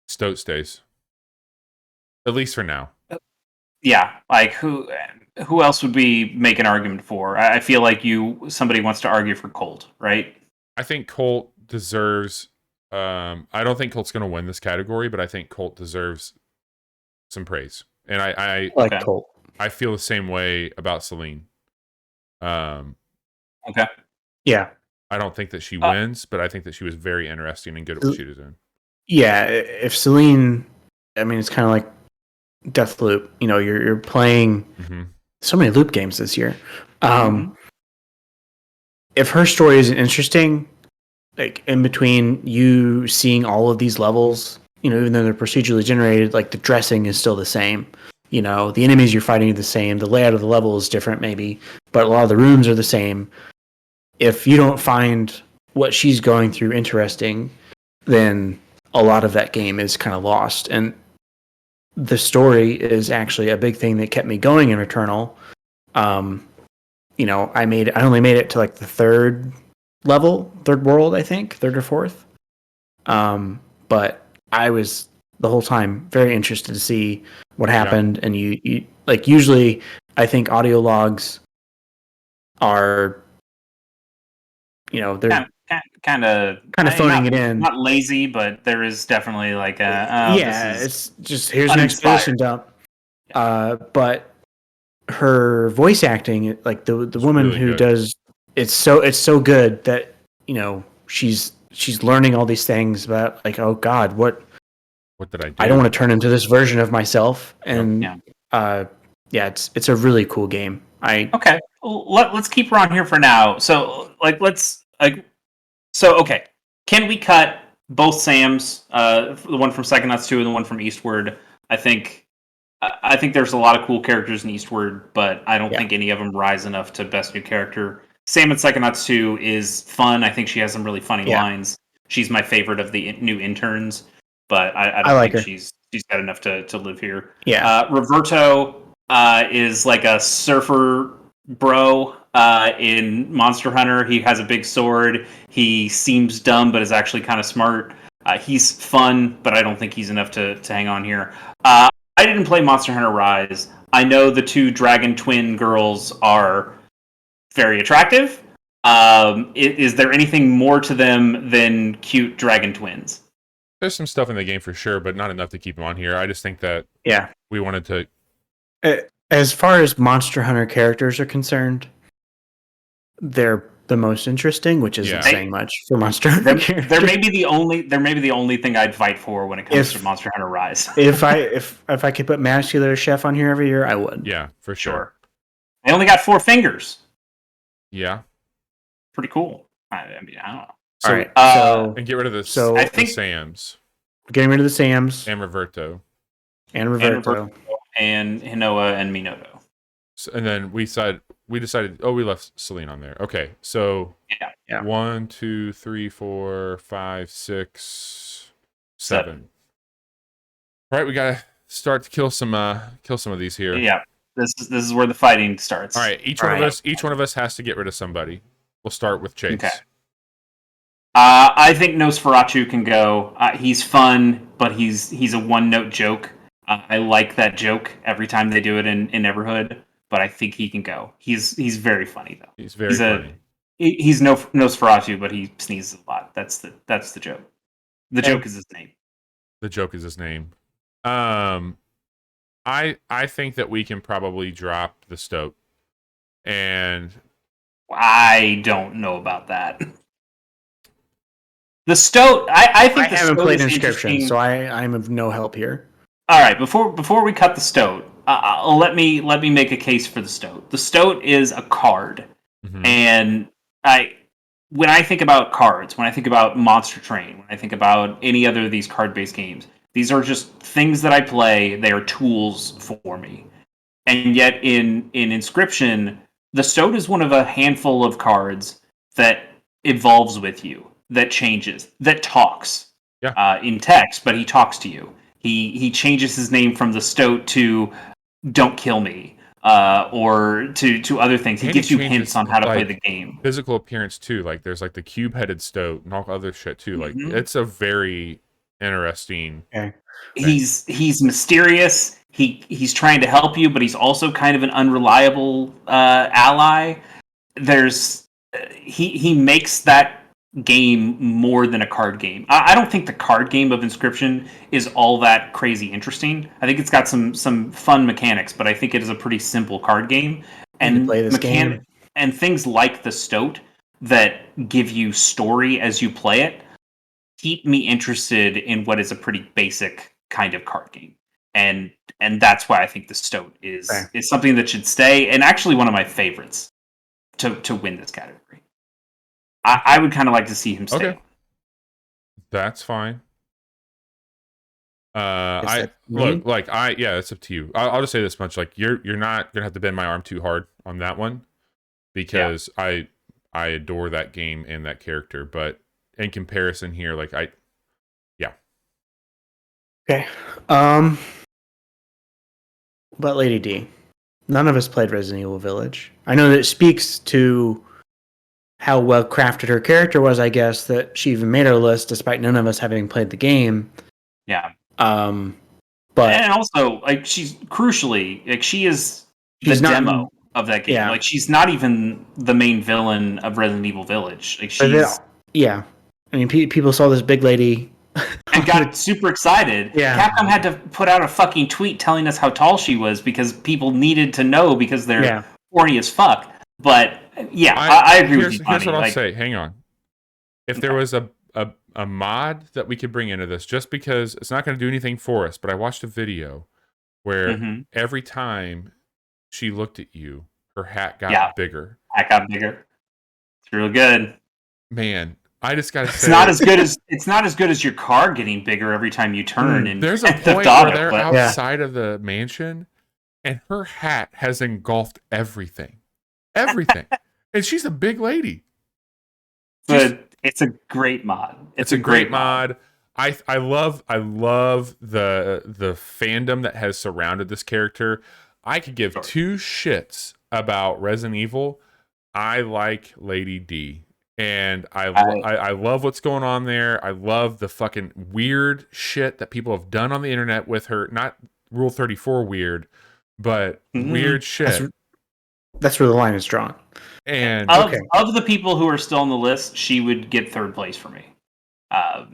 Stoat stays, at least for now. Yeah, like who else would we make an argument for? I feel like somebody wants to argue for Colt, right? I think Colt deserves. I don't think Colt's going to win this category, but I think Colt deserves some praise, and I like Okay. Colt. I feel the same way about Celine. Okay. Yeah. I don't think that she wins, but I think that she was very interesting and good at what she was doing. Yeah, if Celine, I mean, it's kind of like Deathloop. You know, you're playing so many loop games this year. If her story isn't interesting, like in between you seeing all of these levels, you know, even though they're procedurally generated, like the dressing is still the same. You know, the enemies you're fighting are the same. The layout of the level is different, maybe, but a lot of the rooms are the same. If you don't find what she's going through interesting, then a lot of that game is kind of lost. And the story is actually a big thing that kept me going in Returnal. You know, I only made it to like the third world, I think, third or fourth. But I was the whole time very interested to see what happened. And you like, usually I think audio logs are, you know, they're kind of phoning it in. Not lazy, but there is definitely like it's just here's an exposition dump. But her voice acting, like the woman really who good. does it's so good that, you know, she's learning all these things about, like, oh God, what did I do? I don't want to turn into this version of myself. And it's a really cool game. Okay. Let's keep her on here for now. So okay. Can we cut both Sams, the one from Psychonauts 2 and the one from Eastward? I think there's a lot of cool characters in Eastward, but I don't think any of them rise enough to best new character. Sam in Psychonauts 2 is fun. I think she has some really funny lines. She's my favorite of the new interns, but I don't think she's got enough to live here. Yeah. Roberto is like a surfer bro in Monster Hunter. He has a big sword. He seems dumb, but is actually kind of smart. He's fun, but I don't think he's enough to hang on here. I didn't play Monster Hunter Rise. I know the two dragon twin girls are very attractive. Is there anything more to them than cute dragon twins? There's some stuff in the game for sure, but not enough to keep them on here. I just think that we wanted to. As far as Monster Hunter characters are concerned, they're the most interesting, which isn't saying much for Monster Hunter. There may be the only thing I'd fight for when it comes to Monster Hunter Rise. if I could put Muscular Chef on here every year, I would. Yeah, for sure. They only got 4 fingers. Yeah, pretty cool. I mean, I don't know. All right, and get rid of the Sams. Getting rid of the Sams and Roberto. And Hinoa and Minoto. So, and then we decided. Oh, we left Celine on there. Okay, so 1, 2, 3, 4, 5, 6, 7. All right, we gotta start to kill some of these here. Yeah, this is where the fighting starts. All right, each one of us has to get rid of somebody. We'll start with Chase. Okay. I think Nosferatu can go. He's fun, but he's a one-note joke. I like that joke every time they do it in Neverhood, but I think he can go. He's very funny though. He's very funny. He's Nosferatu, but he sneezes a lot. That's the joke. The joke is his name. The joke is his name. I think that we can probably drop the Stoat. And I don't know about that. The Stoat, I think I haven't played Inscription, so I'm of no help here. All right, before we cut the Stoat, let me make a case for the Stoat. The Stoat is a card, and when I think about cards, when I think about Monster Train, when I think about any other of these card-based games, these are just things that I play. They are tools for me, and yet in Inscription, the Stoat is one of a handful of cards that evolves with you, that changes, that talks in text, but he talks to you. He changes his name from the Stoat to don't kill me, or to other things. He And gives you changes, hints on how to play like, the game. physical appearance too. Like there's like the cube-headed stoat and all other shit too. Like Mhm. it's a very interesting. Okay. He's mysterious. He's trying to help you, but he's also kind of an unreliable ally. There's he makes that game more than a card game. I don't think the card game of Inscription is all that crazy interesting. I think it's got some fun mechanics, but I think it is a pretty simple card game. And play this game. And things like the Stoat that give you story as you play it keep me interested in what is a pretty basic kind of card game. And that's why I think the Stoat is something that should stay, and actually one of my favorites to win this category. I would kind of like to see him stay. Okay. That's fine. It's up to you. I'll just say this much: like you're not gonna have to bend my arm too hard on that one, because I adore that game and that character. But in comparison here, like Okay. What about Lady D? None of us played Resident Evil Village. I know that it speaks to how well crafted her character was, I guess, that she even made our list despite none of us having played the game. Yeah. But and also, like, she's crucially, like, she's the demo of that game. Yeah. Like, she's not even the main villain of Resident Evil Village. Like, I mean, people saw this big lady and got super excited. Yeah. Capcom had to put out a fucking tweet telling us how tall she was because people needed to know because they're horny as fuck. But I agree with you. Here's what I'll say. Hang on. If there was a mod that we could bring into this, just because it's not going to do anything for us, but I watched a video where every time she looked at you, her hat got bigger. Hat got bigger. It's real good. Man, I just gotta say, it's not as good as your car getting bigger every time you turn. And there's a point where they're outside of the mansion, and her hat has engulfed everything, and she's a big lady. But it's a great mod. It's a great mod. I love the fandom that has surrounded this character. I could give two shits about Resident Evil. I like Lady D. And I love what's going on there. I love the fucking weird shit that people have done on the internet with her. Not Rule 34 weird, but weird shit. That's where the line is drawn. And of the people who are still on the list, she would get third place for me. I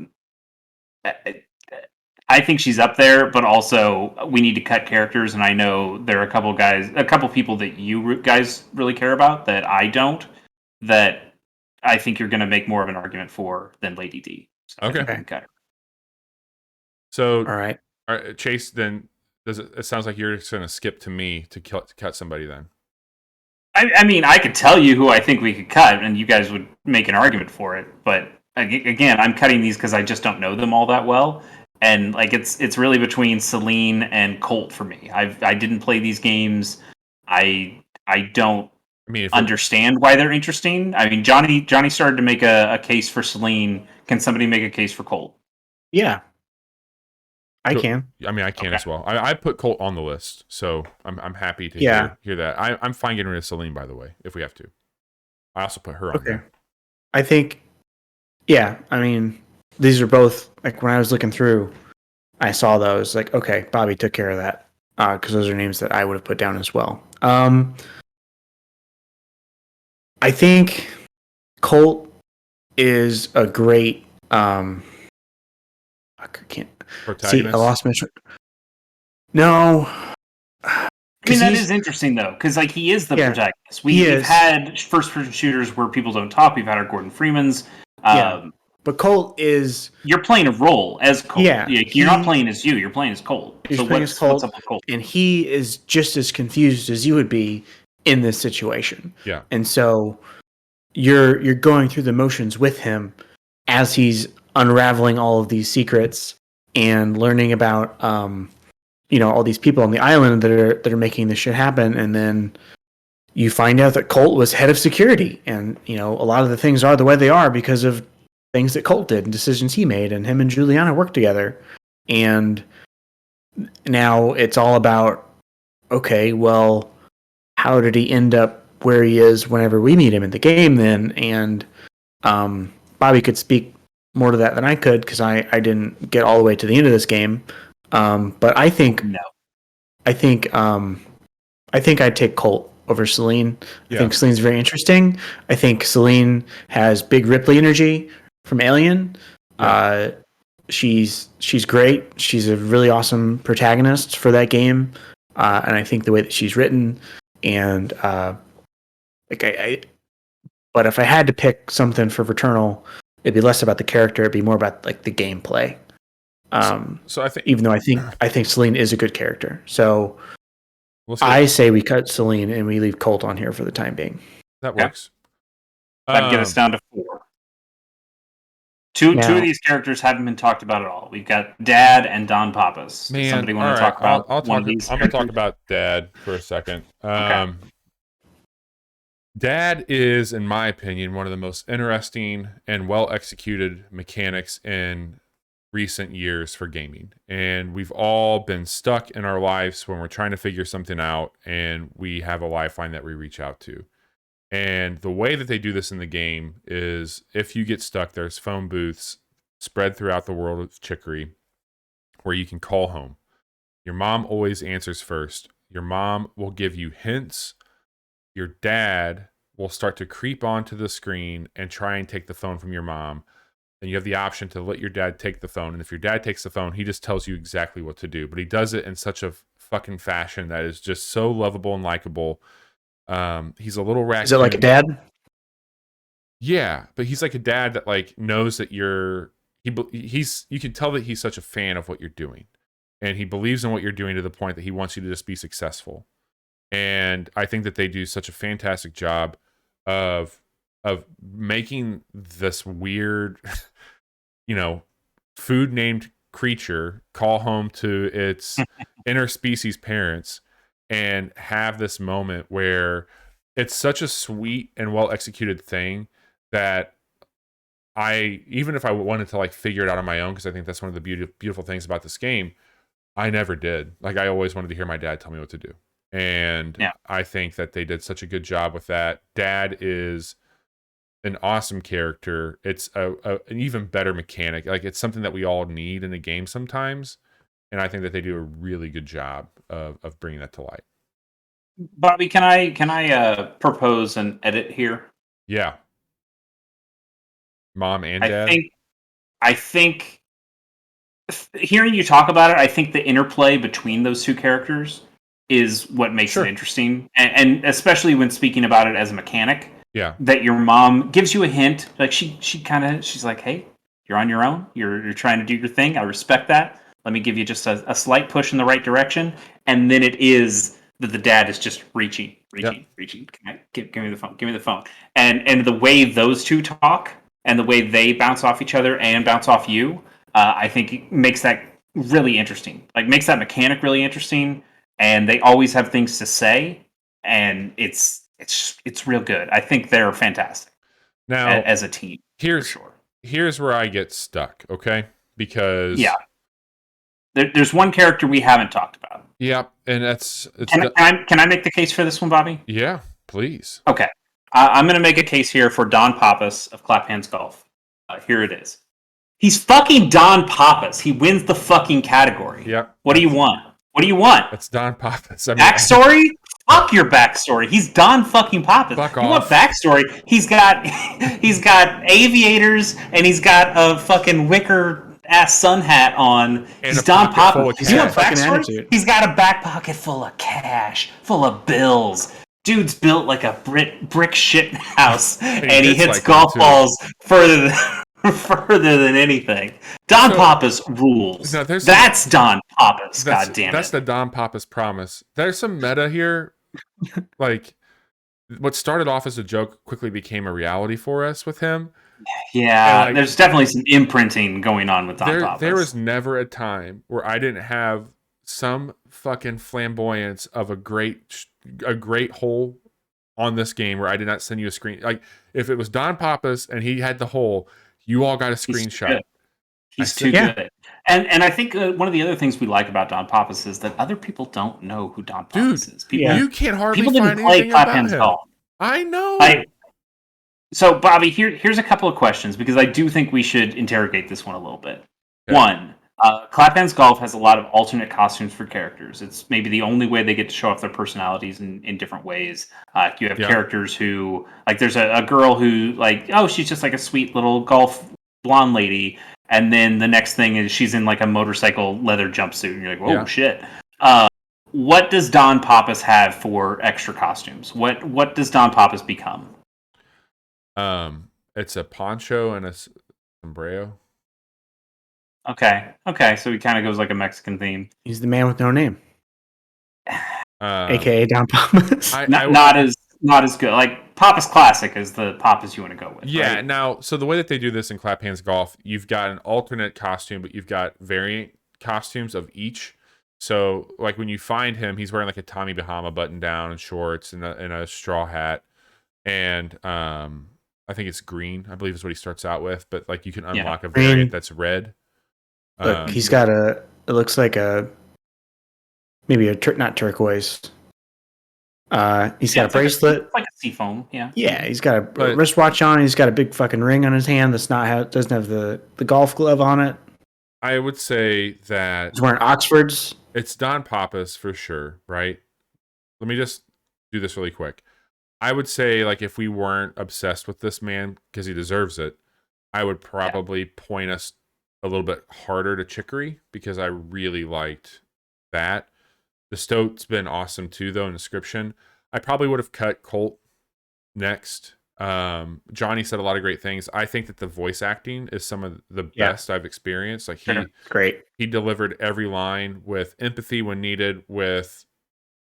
think she's up there, but also we need to cut characters, and I know there are a couple people that you guys really care about that I don't. That I think you're going to make more of an argument for than Lady D. So okay. So, all right, Chase. Then it sounds like you're just going to skip to me to cut somebody. Then, I mean, I could tell you who I think we could cut, and you guys would make an argument for it. But again, I'm cutting these because I just don't know them all that well, and like it's really between Celine and Colt for me. I didn't play these games. I don't. Understand why they're interesting. I mean, Johnny started to make a case for Celine. Can somebody make a case for Colt? Yeah, I can. I mean, I can as well. I put Colt on the list, so I'm happy to hear that. I'm fine getting rid of Celine, by the way, if we have to. I also put her on there. I think, I mean, these are both, like, when I was looking through, I saw those, like, okay, Bobby took care of that, because those are names that I would have put down as well. I think Colt is a great I can't see. I lost my. No. I mean, that is interesting though, because like he is the protagonist. We've had first-person shooters where people don't talk. We've had our Gordon Freemans. But Colt is. You're playing a role as Colt. Yeah, you're not playing as you. You're playing as Colt. So what's up with Colt? And he is just as confused as you would be in this situation. Yeah. And so you're going through the motions with him as he's unraveling all of these secrets and learning about all these people on the island that are making this shit happen. And then you find out that Colt was head of security, and a lot of the things are the way they are because of things that Colt did and decisions he made, and him and Juliana worked together. And now it's all about okay, well, how did he end up where he is whenever we meet him in the game then? And Bobby could speak more to that than I could because I didn't get all the way to the end of this game. But I think No. I think I'd take Colt over Celine. Yeah. I think Celine's very interesting. I think Celine has big Ripley energy from Alien. Yeah. She's great. She's a really awesome protagonist for that game, and I think the way that she's written and like but if I had to pick something for Returnal, it'd be less about the character. It'd be more about like the gameplay. So I think, even though I think Celine is a good character, so we'll see. I say we cut Celine and we leave Colt on here for the time being. That works. That'd get us down to 4. Two of these characters haven't been talked about at all. We've got Dad and Don Pappas. Man, Does somebody want to talk about one of these? I'm going to talk about Dad for a second. Okay. Dad is, in my opinion, one of the most interesting and well-executed mechanics in recent years for gaming. And we've all been stuck in our lives when we're trying to figure something out, and we have a lifeline that we reach out to. And the way that they do this in the game is if you get stuck, there's phone booths spread throughout the world of Chicory where you can call home. Your mom always answers first. Your mom will give you hints. Your dad will start to creep onto the screen and try and take the phone from your mom. And you have the option to let your dad take the phone. And if your dad takes the phone, he just tells you exactly what to do. But he does it in such a fucking fashion that is just so lovable and likable. He's a little raccoon. Is it like a dad? Yeah, but he's like a dad that like knows that he's you can tell that he's such a fan of what you're doing, and he believes in what you're doing to the point that he wants you to just be successful. And I think that they do such a fantastic job of making this weird, food named creature call home to its interspecies parents and have this moment where it's such a sweet and well executed thing that even if I wanted to like figure it out on my own, because I think that's one of the beautiful things about this game, I never did. Like I always wanted to hear my dad tell me what to do. And yeah. I think that they did such a good job with that. Dad is an awesome character. It's an even better mechanic. Like it's something that we all need in a game sometimes. And I think that they do a really good job of bringing that to light. Bobby, can I propose an edit here? Yeah. Mom and dad. I think hearing you talk about it, I think the interplay between those two characters is what makes it interesting, and especially when speaking about it as a mechanic. Yeah. That your mom gives you a hint, like she's like, "Hey, you're on your own. You're trying to do your thing. I respect that. Let me give you just a slight push in the right direction." And then it is that the dad is just reaching. Give me the phone. Give me the phone. And the way those two talk and the way they bounce off each other and bounce off you, I think it makes that really interesting. Like makes that mechanic really interesting. And they always have things to say, and it's real good. I think they're fantastic. Now, as a team, here's where I get stuck. Okay, because there's one character we haven't talked about. Yeah, and it's can I make the case for this one, Bobby? Yeah, please. Okay, I'm going to make a case here for Don Pappas of Clap Hands Golf. Here it is. He's fucking Don Pappas. He wins the fucking category. Yeah. What do you want? What do you want? It's Don Pappas. Backstory? Fuck your backstory. He's Don fucking Pappas. Fuck off. You want backstory? He's got aviators and he's got a fucking wicker ass sun hat on. And he's Don Pappas. You want backstory? Attitude. He's got a back pocket full of cash, full of bills. Dude's built like a brick shit house, and he hits like golf balls further than anything. Don Pappas rules. No, that's Don Pappas. God damn it. That's the Don Pappas promise. There's some meta here. Like what started off as a joke quickly became a reality for us with him. Yeah, like, there's definitely some imprinting going on with Don Pappas. There was never a time where I didn't have some fucking flamboyance of a great hole on this game where I did not send you a screen. Like if it was Don Pappas and he had the hole, you all got a screenshot. He's too good. And I think one of the other things we like about Don Pappas is that other people don't know who Don Pappas is. People, you can't hardly people find didn't play anything about Claphan's him. Golf. I know. So, Bobby, here's a couple of questions because I do think we should interrogate this one a little bit. Okay. One, Claphan's Golf has a lot of alternate costumes for characters. It's maybe the only way they get to show off their personalities in different ways. You have characters who, like, there's a girl who, like, oh, she's just like a sweet little golf blonde lady, and then the next thing is she's in like a motorcycle leather jumpsuit, and you're like, whoa, shit. What does Don Pappas have for extra costumes? What does Don Pappas become? It's a poncho and a sombrero. Okay, so he kind of goes like a Mexican theme. He's the man with no name, aka Don Pappas. Not as good. Like Pappas Classic is the Pappas you want to go with. Yeah. Right? Now, so the way that they do this in Claphan's Golf, you've got an alternate costume, but you've got variant costumes of each. So, like when you find him, he's wearing like a Tommy Bahama button down and shorts and a straw hat, and I think it's green, I believe is what he starts out with, but like you can unlock a variant that's red. Look, he's got it looks like maybe not turquoise. He's got a bracelet. Like a seafoam, yeah. Yeah, he's got a wristwatch on, he's got a big fucking ring on his hand doesn't have the golf glove on it. I would say that he's wearing Oxfords. It's Don Pappas for sure, right? Let me just do this really quick. I would say, like, if we weren't obsessed with this man because he deserves it, I would probably point us a little bit harder to Chicory because I really liked that. The Stoat's been awesome too, though, in description. I probably would have cut Colt next. Johnny said a lot of great things. I think that the voice acting is some of the best I've experienced. Like great. He delivered every line with empathy when needed, with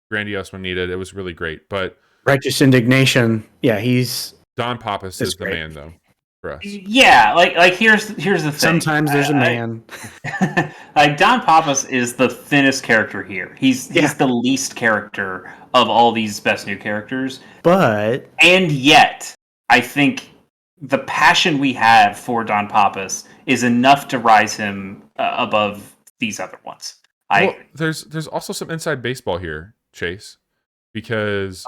grandiose when needed. It was really great. But righteous indignation. Yeah, Don Pappas is the man, though, for us. Yeah, like here's the thing. Sometimes there's a man. Like Don Pappas is the thinnest character here. He's the least character of all these best new characters. And yet, I think the passion we have for Don Pappas is enough to rise him above these other ones. There's also some inside baseball here, Chase, because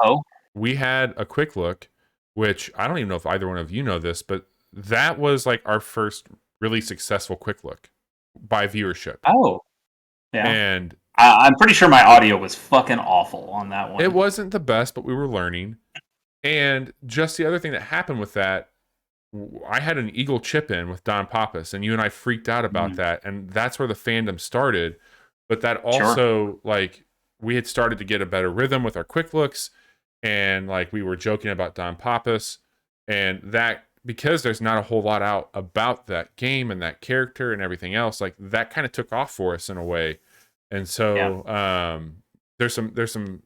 we had a quick look, which I don't even know if either one of you know this, but that was like our first really successful quick look by viewership. Oh, yeah. And I'm pretty sure my audio was fucking awful on that one. It wasn't the best, but we were learning. And just the other thing that happened with that, I had an Eagle chip in with Don Pappas, and you and I freaked out about that, and that's where the fandom started. But that also, like, we had started to get a better rhythm with our quick looks, and like we were joking about Don Pappas, and that because there's not a whole lot out about that game and that character and everything else, like that kind of took off for us in a way. And so there's some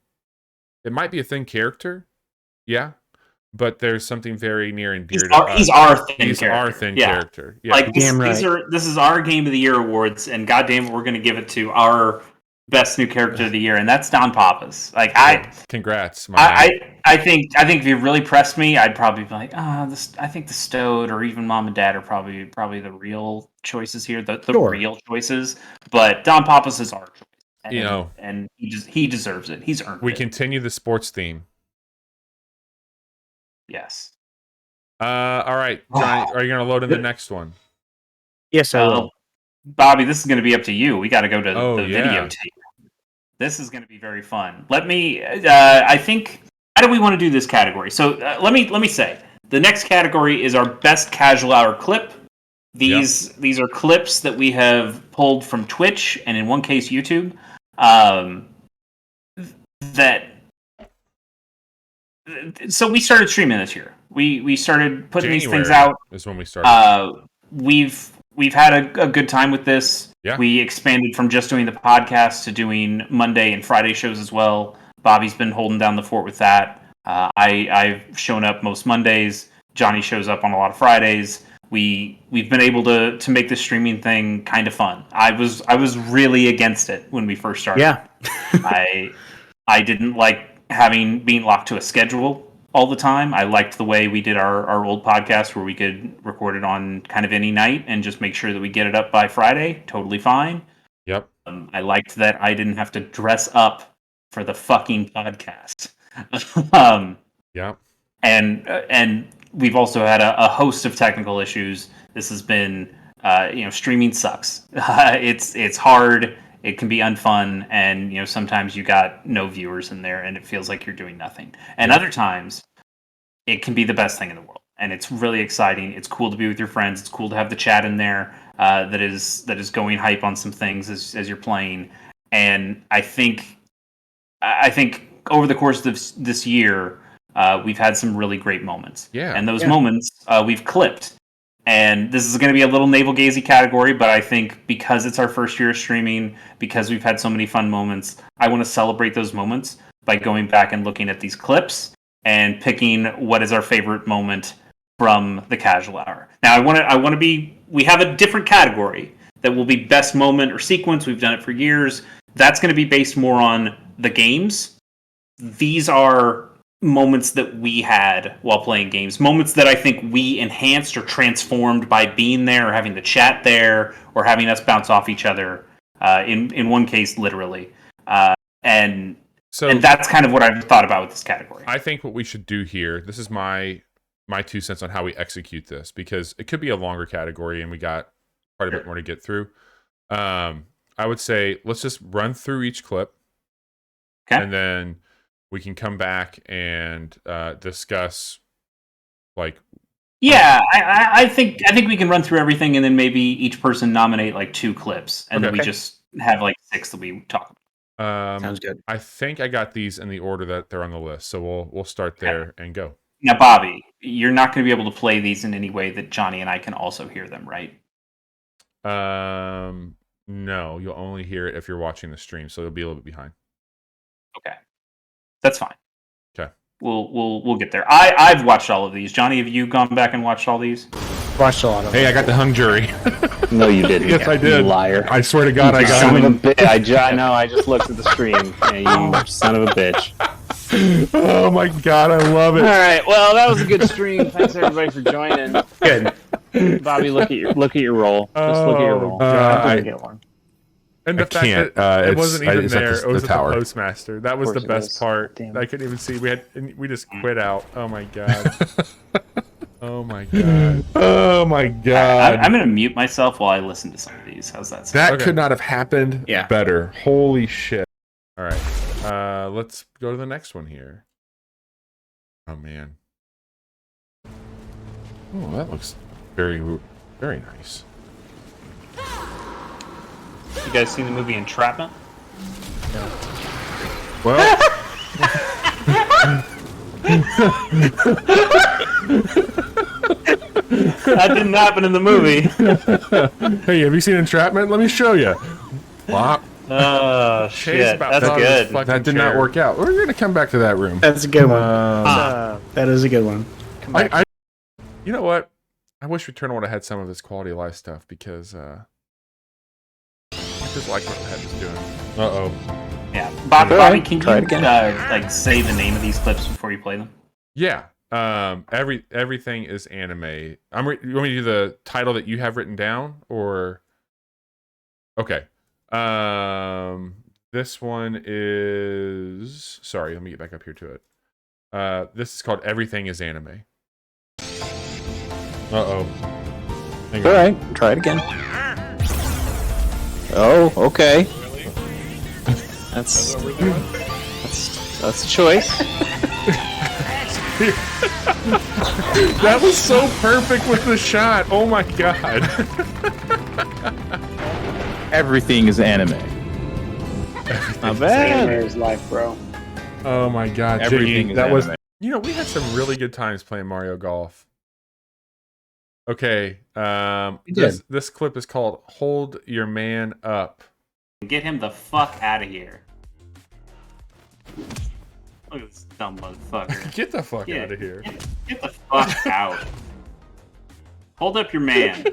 it might be a thin character, but there's something very near and dear to us. He's our thin character. Yeah. Like this is our Game of the Year awards, and goddamn it, we're going to give it to our best new character of the year, and that's Don Pappas. Like congrats. I think if you really pressed me, I'd probably be like, I think the Stoat or even Mom and Dad are probably the real choices here, the real choices. But Don Pappas is our choice, and he deserves it. He's earned it. We continue the sports theme. Yes. All right, Johnny, are you going to load in the next one? Yes, I will. Bobby, this is going to be up to you. We got to go to the videotape. This is going to be very fun. Let me. I think. How do we want to do this category? So let me say the next category is our best casual hour clip. These are clips that we have pulled from Twitch and in one case YouTube. So we started streaming this year. We started putting these things out. Is when we started. We've had a good time with this. Yeah. We expanded from just doing the podcast to doing Monday and Friday shows as well. Bobby's been holding down the fort with that. I've shown up most Mondays. Johnny shows up on a lot of Fridays. We've been able to make this streaming thing kind of fun. I was really against it when we first started. Yeah. I didn't like being locked to a schedule. all the time. I liked the way we did our old podcast where we could record it on kind of any night and just make sure that we get it up by Friday. Totally fine. Yep. I liked that I didn't have to dress up for the fucking podcast. Yep. And we've also had a host of technical issues. This has been, streaming sucks. It's hard. It can be unfun, and sometimes you got no viewers in there, and it feels like you're doing nothing. And other times, it can be the best thing in the world, and it's really exciting. It's cool to be with your friends. It's cool to have the chat in there that is going hype on some things as you're playing. And I think over the course of this year, we've had some really great moments. Yeah. And those moments we've clipped. And this is going to be a little navel-gazy category, but I think because it's our first year of streaming, because we've had so many fun moments, I want to celebrate those moments by going back and looking at these clips and picking what is our favorite moment from the casual hour. Now, we have a different category that will be best moment or sequence. We've done it for years. That's going to be based more on the games. These are moments that we had while playing games, moments that I think we enhanced or transformed by being there or having the chat there or having us bounce off each other, in one case literally, and that's kind of what I've thought about with this category. I think what we should do here, this is my 2 cents on how we execute this, because it could be a longer category and we got quite a bit more to get through. I would say let's just run through each clip, and then we can come back and discuss, like. Yeah, I think we can run through everything, and then maybe each person nominate like 2 clips, and then we just have like 6 that we talk about. Sounds good. I think I got these in the order that they're on the list, so we'll start there and go. Now, Bobby, you're not going to be able to play these in any way that Johnny and I can also hear them, right? No, you'll only hear it if you're watching the stream, so it'll be a little bit behind. Okay. That's fine. Okay. We'll get there. I've watched all of these. Johnny, have you gone back and watched all these? Watched a lot of them. Hey, I got the hung jury. No, you didn't. Yes, I did. You liar. I swear to God, I got Son it. of a bitch. I know. I just looked at the stream. Yeah, you son of a bitch. Oh my God, I love it. All right. Well, that was a good stream. Thanks everybody for joining. Good. Bobby, look at your roll. Just look at your roll. I get one. And the I fact can't, that it it's- wasn't even it's at there. the- It was the at tower. the postmaster. That was Of the course it best is. part. Damn. I couldn't even see. We just quit out. Oh my God. Oh my God. Oh my God. I'm going to mute myself while I listen to some of these. How's that sound? That Okay. could not have happened Yeah. better. Holy shit. All right. Let's go to the next one here. Oh man. Oh, that looks very, very nice. You guys seen the movie Entrapment? Well, That didn't happen in the movie. Hey, have you seen Entrapment? Let me show you. wow, Oh, Chase shit. about That's fell out of his good. fucking that did not chair. work out. We're going to come back to that room. That's a good one. Um, That is a good one. You know what? I wish Returnal would have had some of this quality of life stuff, because I just like what the head was doing. Uh-oh. Yeah. Bobby, Alright, can try it you again. say the name of these clips before you play them? Yeah. Everything is anime. You want me to do the title that you have written down, or? Okay. This one is, sorry, let me get back up here to it. This is called Everything is Anime. Uh-oh. Hang All on. right. Try it again. Oh, okay. That's a choice. That was so perfect with the shot. Oh my God. Everything is anime. Not bad. There's life, bro. Oh my God. Everything Jiggy, is that anime. was, we had some really good times playing Mario Golf. Okay. This clip is called Hold Your Man Up. Get him the fuck out of here. Look at this dumb motherfucker. Get the fuck Yeah. out of here. Get the fuck out. Hold up your man.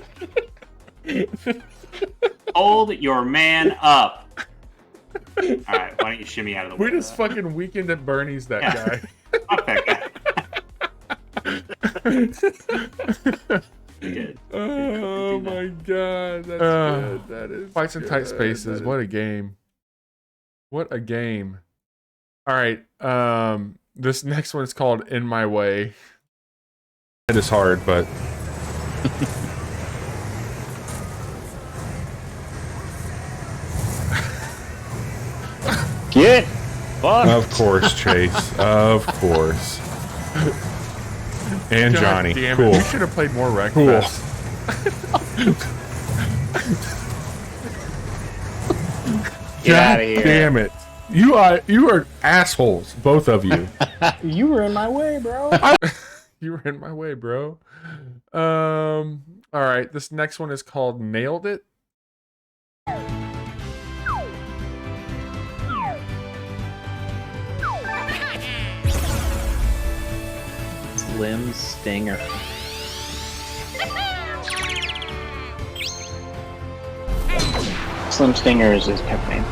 Hold your man up. Alright, why don't you shimmy out of the way? We just fucking weekend at Bernie's that Yeah. guy. Fuck that guy. Good. Oh my god, that's good. That is fights in tight spaces. What a game. What a game. All right. This next one is called In My Way. It is hard, but Get fucked. of course, Chase. Of course. And God Johnny. damn it. Cool. You should have played more Wreck Cool. Fest. Get God out of here. damn it. You are assholes, both of you. You were in my way, bro. You were in my way, bro. All right. This next one is called Nailed It. Slim Stinger. Slim Stinger is his pet name.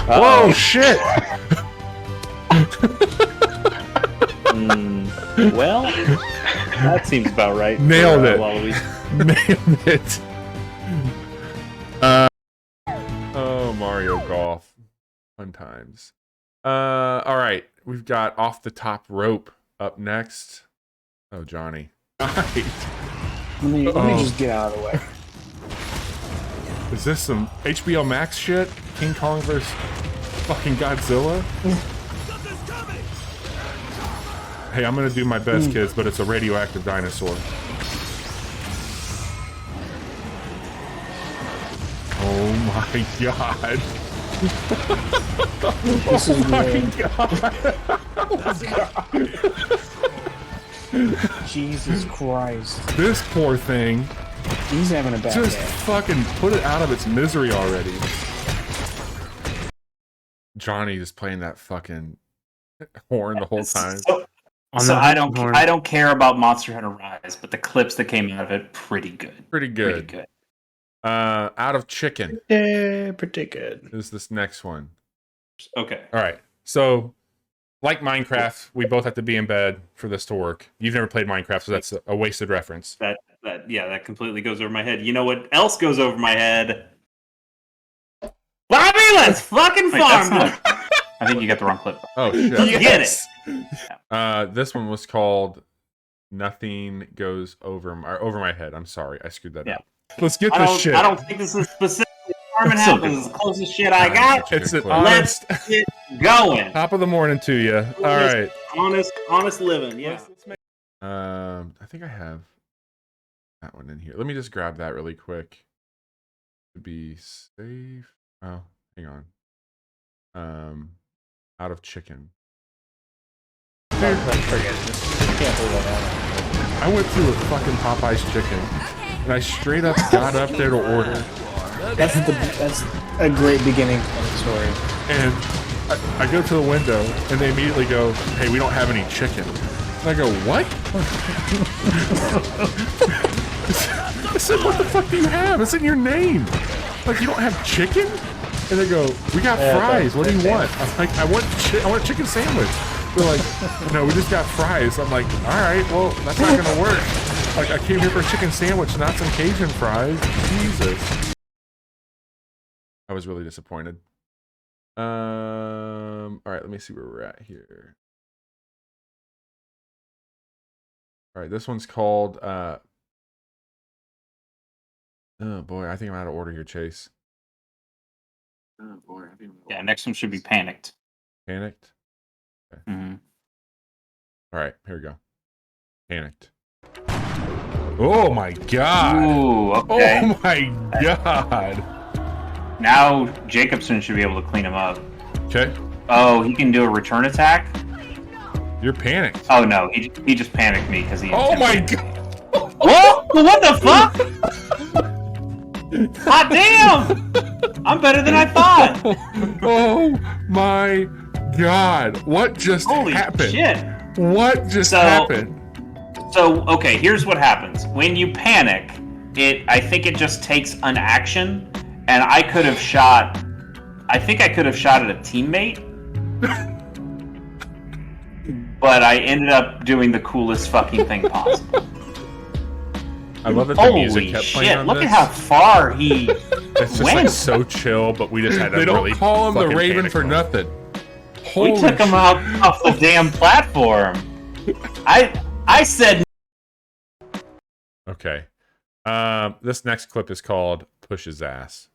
Whoa, shit! Well, that seems about right. Nailed for, it. Waluigi. Nailed it. Oh, Mario Golf. Fun times. All right. We've got Off the Top Rope up next. Oh, Johnny. Let me just get out of the way. Is this some HBO Max shit? King Kong versus fucking Godzilla? Hey, I'm gonna do my best, kids, but it's a radioactive dinosaur. Oh my god. This is weird. Jesus Christ. This poor thing He's having a bad just day. fucking put it out of its misery already. Johnny just playing that fucking horn the whole time. So I don't care about Monster Hunter Rise, but the clips that came out of it, pretty good. Pretty good. Pretty good. Out of Chicken Yeah, pretty good. is this next one. Okay. All right. So, like Minecraft, we both have to be in bed for this to work. You've never played Minecraft, so that's a wasted reference. That completely goes over my head. You know what else goes over my head? Bobby, let's fucking farm. I think you got the wrong clip. Oh shit! You get it. This one was called "Nothing Goes Over My Head." I'm sorry, I screwed that up. Let's get this shit. I don't think this is specifically farming half. This is the closest shit I got. It's an Let's honest get going. top of the morning to you. All right. Honest living. Yeah. I think I have that one in here. Let me just grab that really quick to be safe. Oh, hang on. Out of Chicken. I went through a fucking Popeye's chicken, and I straight up got up there to order. That's a great beginning to the story. And I go to the window, and they immediately go, "Hey, we don't have any chicken." And I go, "What?" I said, "What the fuck do you have? It's in your name. Like, you don't have chicken?" And they go, "We got fries. What do you want?" I'm like, I want a chicken sandwich." They're like, "No, we just got fries." I'm like, "All right, well, that's not gonna work. Like, I came here for a chicken sandwich, not some Cajun fries." Jesus. I was really disappointed. All right, let me see where we're at here. All right, this one's called. Oh boy, I think I'm out of order here, Chase. Oh boy. Yeah. Next one should be Panicked. Panicked. Okay. Mm-hmm. All right, here we go. Panicked. Oh my god. Ooh. Okay. Oh my god. Now Jacobson should be able to clean him up. Okay. Oh, he can do a return attack. You're panicked. Oh no, he just panicked me because he. Oh my god. What? What the fuck? Hot damn! I'm better than I thought. Oh my god. What just Holy happened? shit! What just happened? So okay, here's what happens when you panic. I think it just takes an action, and I could have shot. I think I could have shot at a teammate. but I ended up doing the coolest fucking thing possible. I love that the music Holy kept playing shit! on Look this. at how far he It's just went. like so chill, but we just had to They don't really call him the fucking Raven panic for mode. nothing. We Holy took him out off the damn platform. I said Okay. This next clip is called "Push His Ass."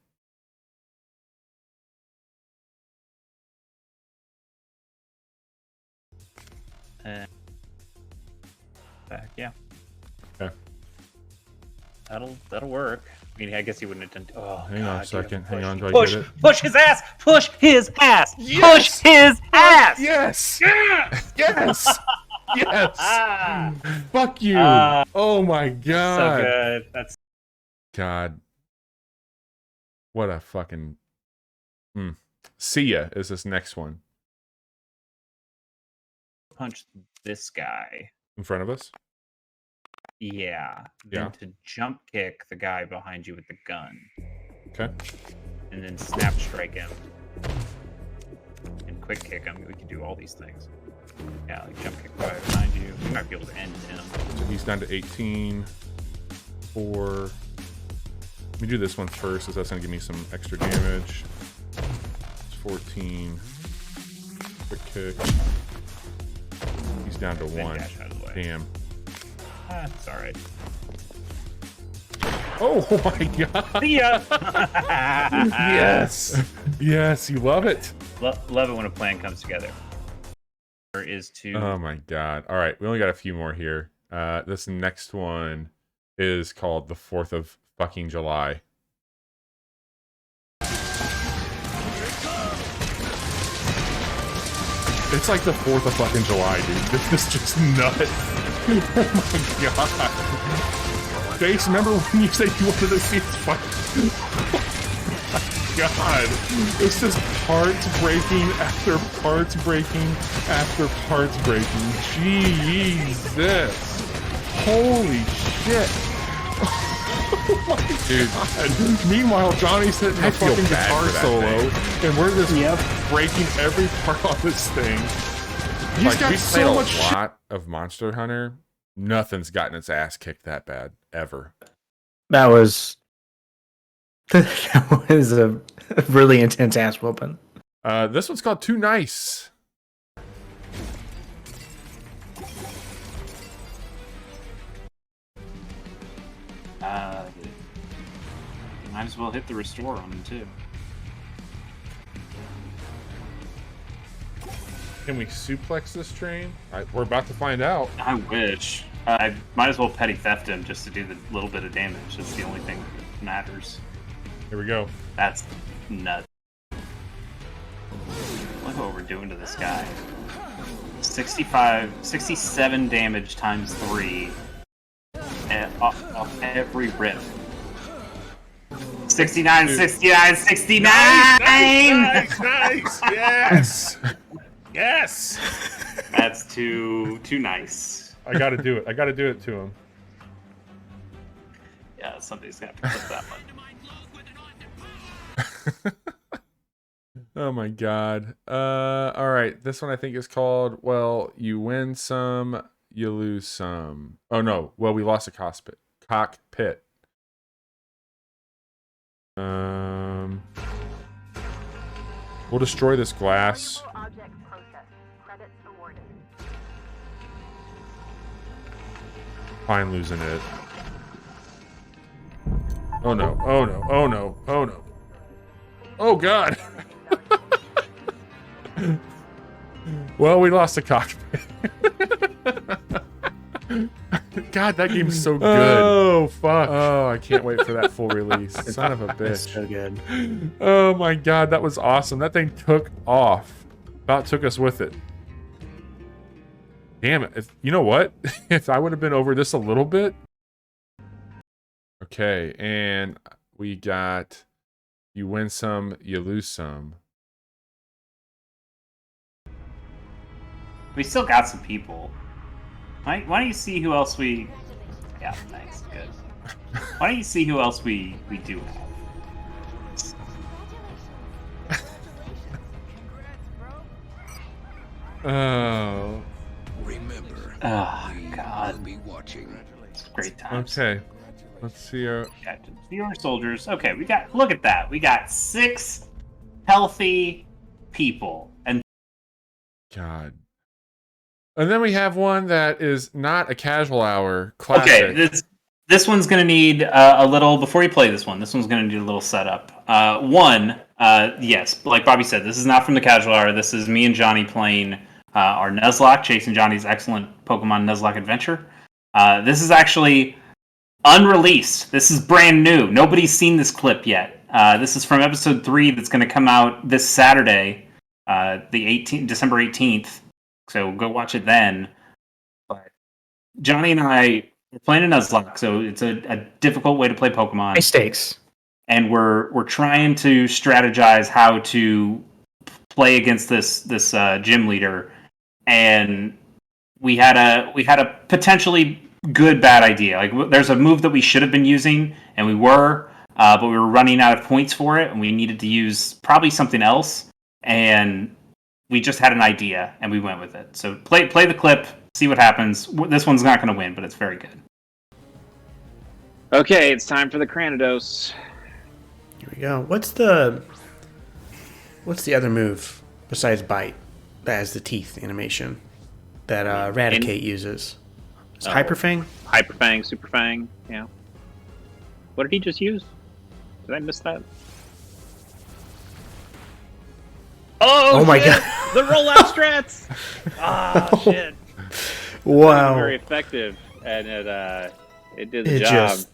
Yeah. Okay. That'll work. I mean, I guess he wouldn't have done. Oh, Hang on a second. Hang on, do I Push! get it? Push his ass! Push his ass! Yes! Push his ass! Yes! Yes! Yes! Ah, Fuck you! Oh my so god! good. That's God. What a fucking... See ya is this next one. punch this guy. In front of us? Yeah. Yeah. Then to jump kick the guy behind you with the gun. Okay. And then snap strike him. And quick kick him. We can do all these things. Yeah, like jump kick the guy behind you. You might be able to end him. So he's down to 18. 4. Let me do this one first, because that's going to give me some extra damage. It's 14. Quick kick. He's down to Then 1. dash out of the way. Damn. It's alright. Oh my god! See ya! Yes! Yes, you love it! Love it when a plan comes together. Is to Oh my god. Alright, we only got a few more here. This next one is called the 4th of fucking July. It's like the 4th of fucking July, dude. This is just nuts. Oh my god. Base, remember when you said you wanted to see this fight? Oh my god. It's just parts breaking after parts breaking after parts breaking. Jesus. Holy shit. Oh my Dude. god. Meanwhile, Johnny's hitting a I feel fucking bad guitar for that solo, and we're just Yep. breaking every part on this thing. He's Like, got we so played a much shit. lot of Monster Hunter. Nothing's gotten its ass kicked that bad ever. That was that was a really intense ass whooping. This one's called Too Nice. might as well hit the restore on him too. Can we suplex this train? We're about to find out. I wish. I might as well petty theft him just to do the little bit of damage. That's the only thing that matters. Here we go. That's nuts. Look what we're doing to this guy. 67 damage times 3 off every rip. 69, Dude. 69, 69! Nice! Yes! Yes! That's too nice. I gotta do it. I gotta do it to him. Yeah, somebody's gonna have to put that one. Oh my god. Alright. This one I think is called, well, you win some, you lose some. Oh no. Well, we lost a cockpit. We'll destroy this glass. Fine losing it. Oh no, oh no, oh no, oh no. Oh god! Well, we lost a cockpit. God, that game's so good. Oh, fuck. Oh, I can't wait for that full release. Son of a That's bitch. so good. Oh my god, that was awesome. That thing took off. About took us with it. Damn it. You know what? If I would have been over this a little bit. Okay, and we got you win some, you lose some. We still got some people. Why don't you see who else we... Yeah, nice, good. Why don't you see who else we do have? Oh. Oh God, it's great times. Okay. Let's see. Fewer soldiers. Okay, look at that. We got 6 healthy people, and God. And then we have one that is not a casual hour classic. okay, this one's gonna need a little before you play this one. This one's gonna need a little setup. Yes, like Bobby said, this is not from the casual hour. This is me and Johnny playing our Nuzlocke, chasing Johnny's excellent Pokemon Nuzlocke adventure. This is actually unreleased. This is brand new. Nobody's seen this clip yet. This is from episode 3 that's going to come out this Saturday, December 18th. So go watch it then. But Johnny and I are playing a Nuzlocke, so it's a difficult way to play Pokemon. High stakes. And we're trying to strategize how to play against this gym leader, and we had a potentially good bad idea. Like there's a move that we should have been using, and we were, but we were running out of points for it, and we needed to use probably something else. And we just had an idea, and we went with it. So play the clip, see what happens. This one's not going to win, but it's very good. Okay, it's time for the Cranidos. Here we go. What's the other move besides bite that has the teeth animation that Raticate uses? Is it Hyper Fang? Hyper Fang, Super Fang, yeah. What did he just use? Did I miss that? Oh my shit! God. The rollout strats! Ah, shit. Wow. Very effective, and it did the It job. just-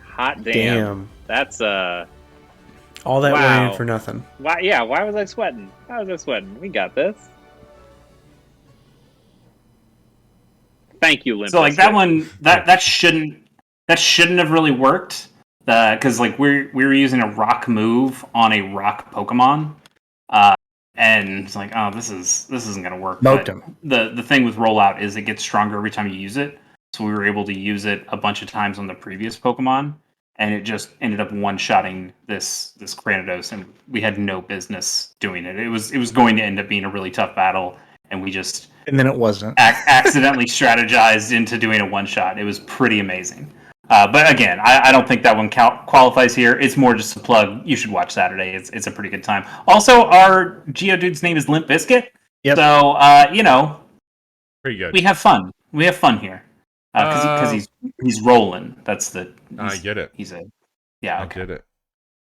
Hot damn. Damn. That's All that Wow. worrying for nothing. why? Yeah, why was I sweating? Why was I sweating? We got this. Thank you, Limp So like Bizkit. that one, that shouldn't have really worked, because like we were using a rock move on a rock Pokemon, and it's like, oh, this isn't gonna work. Moped But him. The thing with rollout is it gets stronger every time you use it. So we were able to use it a bunch of times on the previous Pokemon, and it just ended up one-shotting this Cranidos, and we had no business doing it. It was going to end up being a really tough battle, and we just And then it wasn't. accidentally strategized into doing a one-shot. It was pretty amazing. But again, I don't think that one qualifies here. It's more just a plug. You should watch Saturday. It's a pretty good time. Also, our Geodude's name is Limp Bizkit. Yep. So, Pretty good. we have fun. We have fun here. Because he's rolling. That's the... I get it. He's a... Yeah, I okay. get it.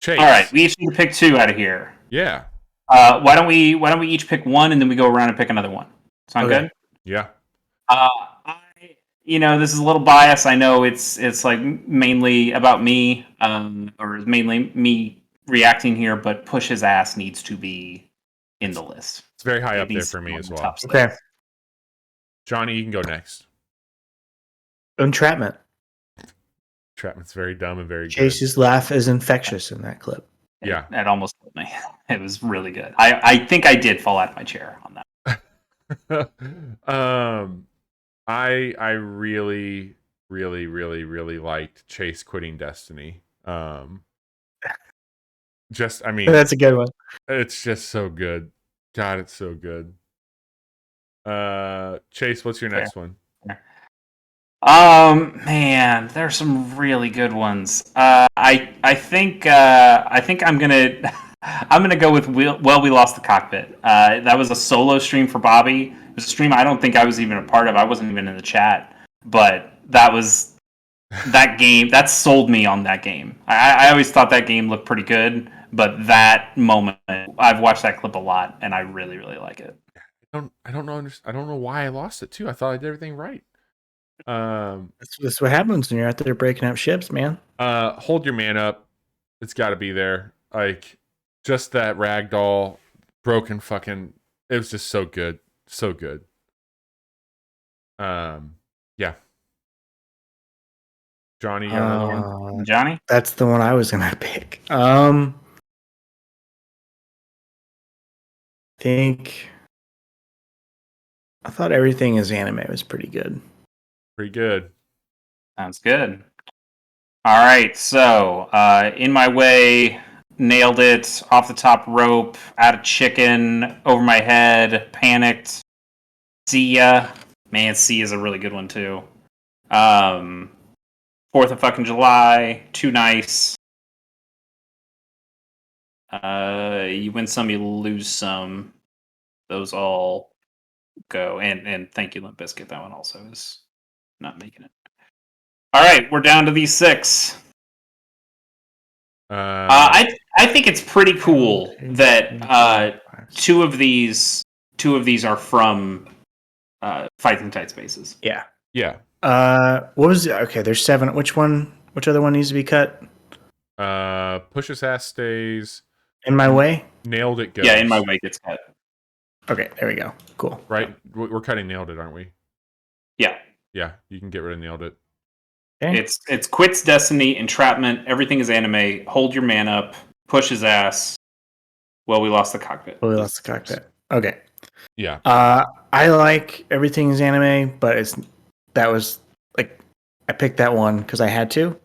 Chase. All right, we each need to pick 2 out of here. Yeah. Why don't we each pick 1, and then we go around and pick another one? Sound Okay. good? Yeah. This is a little biased. I know it's like mainly about me, or mainly me reacting here, but Push His Ass needs to be in the list. It's very high It up there needs for to me be as on the well. top Okay. list. Johnny, you can go next. Entrapment. Trapman's very dumb and very good. Chase's laugh is infectious in that clip. Yeah. It almost killed me. It was really good. I think I did fall out of my chair on that. I really, really, really, really liked Chase quitting Destiny. I mean, That's a good one. it's just so good. God, it's so good. Chase, what's your next one? Man, there's some really good ones. I think I'm gonna go with We Lost the Cockpit. That was a solo stream for Bobby. It was a stream I don't think I was even a part of. I wasn't even in the chat, but that game that sold me on that game. I always thought that game looked pretty good, but that moment, I've watched that clip a lot, and I really, really like it. I don't know why I lost it too. I thought I did everything right. That's what happens when you're out there breaking up ships, man. Hold Your Man Up. It's got to be there. Like, just that ragdoll, broken fucking. It was just so good, so good. Yeah. Johnny, you got another one? Johnny? That's the one I was gonna pick. I thought Everything Is Anime was pretty good. Pretty good. Sounds good. All right, so In My Way, nailed it, off the top rope, out of chicken, over my head, panicked, see ya, Man, C is a really good one too. 4th of fucking July, Too Nice. You win some, you lose some. Those all go. And thank you, Limp Bizkit. That one also is not making it. All right, we're down to these 6. I think it's pretty cool that two of these are from Fights in Tight Spaces. Yeah. Yeah. What was it? Okay, there's 7. Which other one needs to be cut? Push's ass stays. In My Way? Nailed It goes. Yeah, In My Way gets cut. Okay, there we go. Cool. Right? We're cutting Nailed It, aren't we? Yeah. Yeah, you can get rid of Nailed It. Okay. It's Quits, Destiny, Entrapment, Everything is Anime, Hold Your Man Up, Push His Ass. Well, we lost the cockpit. Okay. Yeah. I like Everything is Anime, but I picked that one because I had to.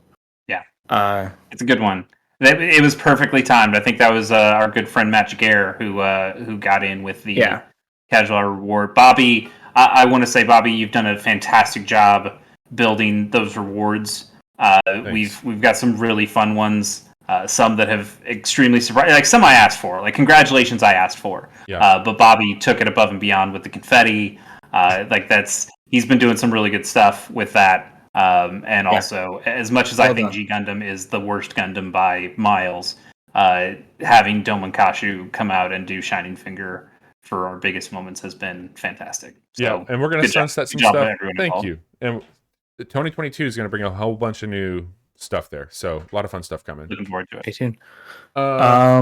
Yeah. It's a good one. It was perfectly timed. I think that was our good friend Matt Jaguar who got in with the casual reward. Bobby, I want to say, Bobby, you've done a fantastic job building those rewards. We've got some really fun ones. Some that have extremely surprised. Like some I asked for. Like congratulations, I asked for. Yeah. But Bobby took it above and beyond with the confetti. He's been doing some really good stuff with that. And also, as much as I think G Gundam is the worst Gundam by miles, having Domon Kashu come out and do Shining Finger for our biggest moments has been fantastic. So, and we're going to sunset some stuff. Thank involved. you. And 2022 is going to bring a whole bunch of new stuff there. So a lot of fun stuff coming. Looking forward to it. Stay tuned. I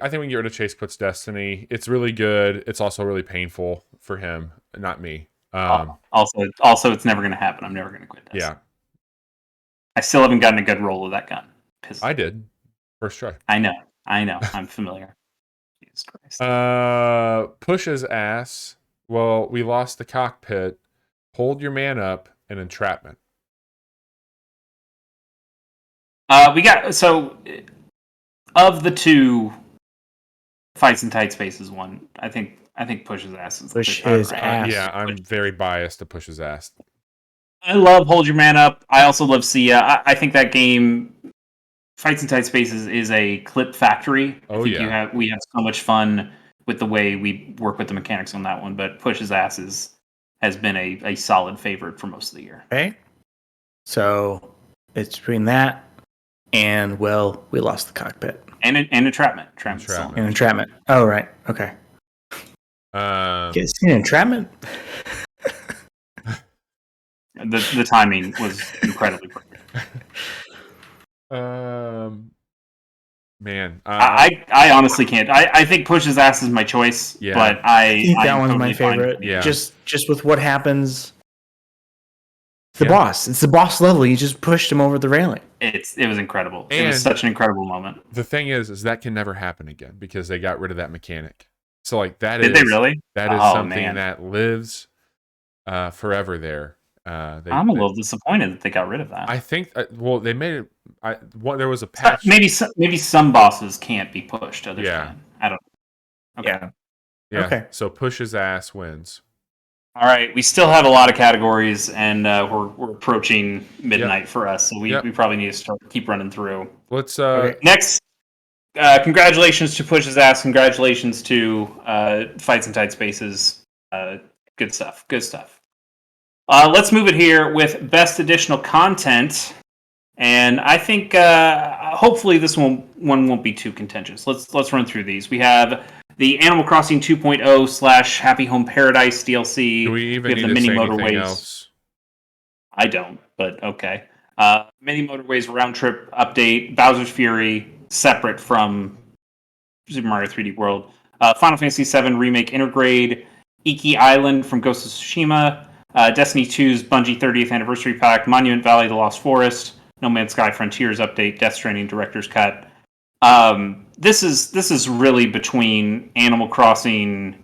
think we can get rid of Chase Quits Destiny. It's really good. It's also really painful for him, not me. Also, it's never going to happen. I'm never going to quit Destiny. Yeah. I still haven't gotten a good roll of that gun. I did. First try. I know. I'm familiar. Jesus Christ. Push's ass. Well, we lost the cockpit. Hold Your Man Up and Entrapment. Of the two Fights in Tight Spaces one, I think Push's ass is Push his ass. Yeah, I'm very biased to Push's ass. I love Hold Your Man Up. I also love Sia. I think that game, Fights in Tight Spaces, is a clip factory. We have so much fun with the way we work with the mechanics on that one, but Push's ass has been a solid favorite for most of the year. Okay. So it's between that and, well, we lost the cockpit. And Entrapment. And Entrapment. Oh, right. Okay. Get seen Entrapment? The timing was incredibly perfect. Man. I honestly can't. I think Push's ass is my choice, but I think that one's my favorite. Yeah. Just with what happens. The boss. It's the boss level. You just pushed him over the railing. It was incredible. And it was such an incredible moment. The thing is that can never happen again because they got rid of that mechanic. So like Did they really? That is something that lives forever there. I'm a little disappointed that they got rid of that. I think they made it. There was a patch. Maybe some bosses can't be pushed. Others can. I don't know. Okay. Yeah. Okay. So Push's ass wins. All right, we still have a lot of categories, and we're approaching midnight for us, so we probably need to keep running through. Let's next. Congratulations to Push's ass. Congratulations to Fights in Tight Spaces. Good stuff. Let's move it here with best additional content, and I think hopefully this one won't be too contentious. Let's run through these. We have the Animal Crossing 2.0 / Happy Home Paradise DLC. Do we even have need the to mini say motorways. anything else? I don't, but okay. Mini Motorways round trip update. Bowser's Fury separate from Super Mario 3D World. Final Fantasy VII Remake Intergrade. Iki Island from Ghost of Tsushima. Destiny 2's Bungie 30th Anniversary Pack. Monument Valley: The Lost Forest. No Man's Sky Frontiers update. Death Stranding Director's Cut. This is really between Animal Crossing,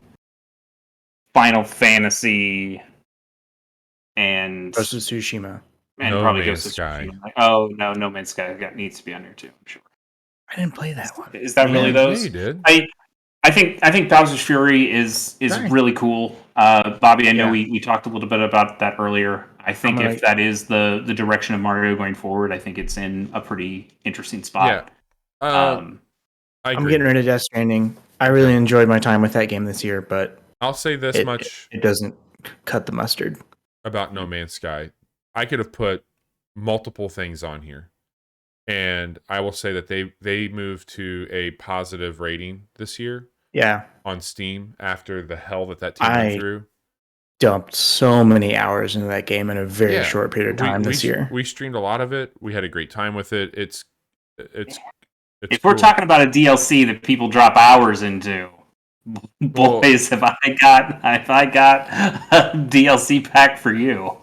Final Fantasy, and Ghost of Tsushima. And No probably Man's Ghost of Sky. Tsushima. Like, oh no, No Man's Sky needs to be on here too. I'm sure. I didn't play that one. Is that really those? Yeah, you did. I think Bowser's Fury is Nice. really cool. Bobby, I know Yeah. we talked a little bit about that earlier. I think gonna- if that is the direction of Mario going forward, I think it's in a pretty interesting spot. I I'm agree. getting rid of Death Stranding. I really enjoyed my time with that game this year, but I'll say this much it doesn't cut the mustard. about No Man's Sky. I could have put multiple things on here, and I will say that they moved to a positive rating this year Yeah. on Steam after the hell that team went through. Dumped so many hours into that game in a very Yeah. short period of time this year. We streamed a lot of it. We had a great time with it. It's If we're talking about a DLC that people drop hours into, boys, have I got a DLC pack for you?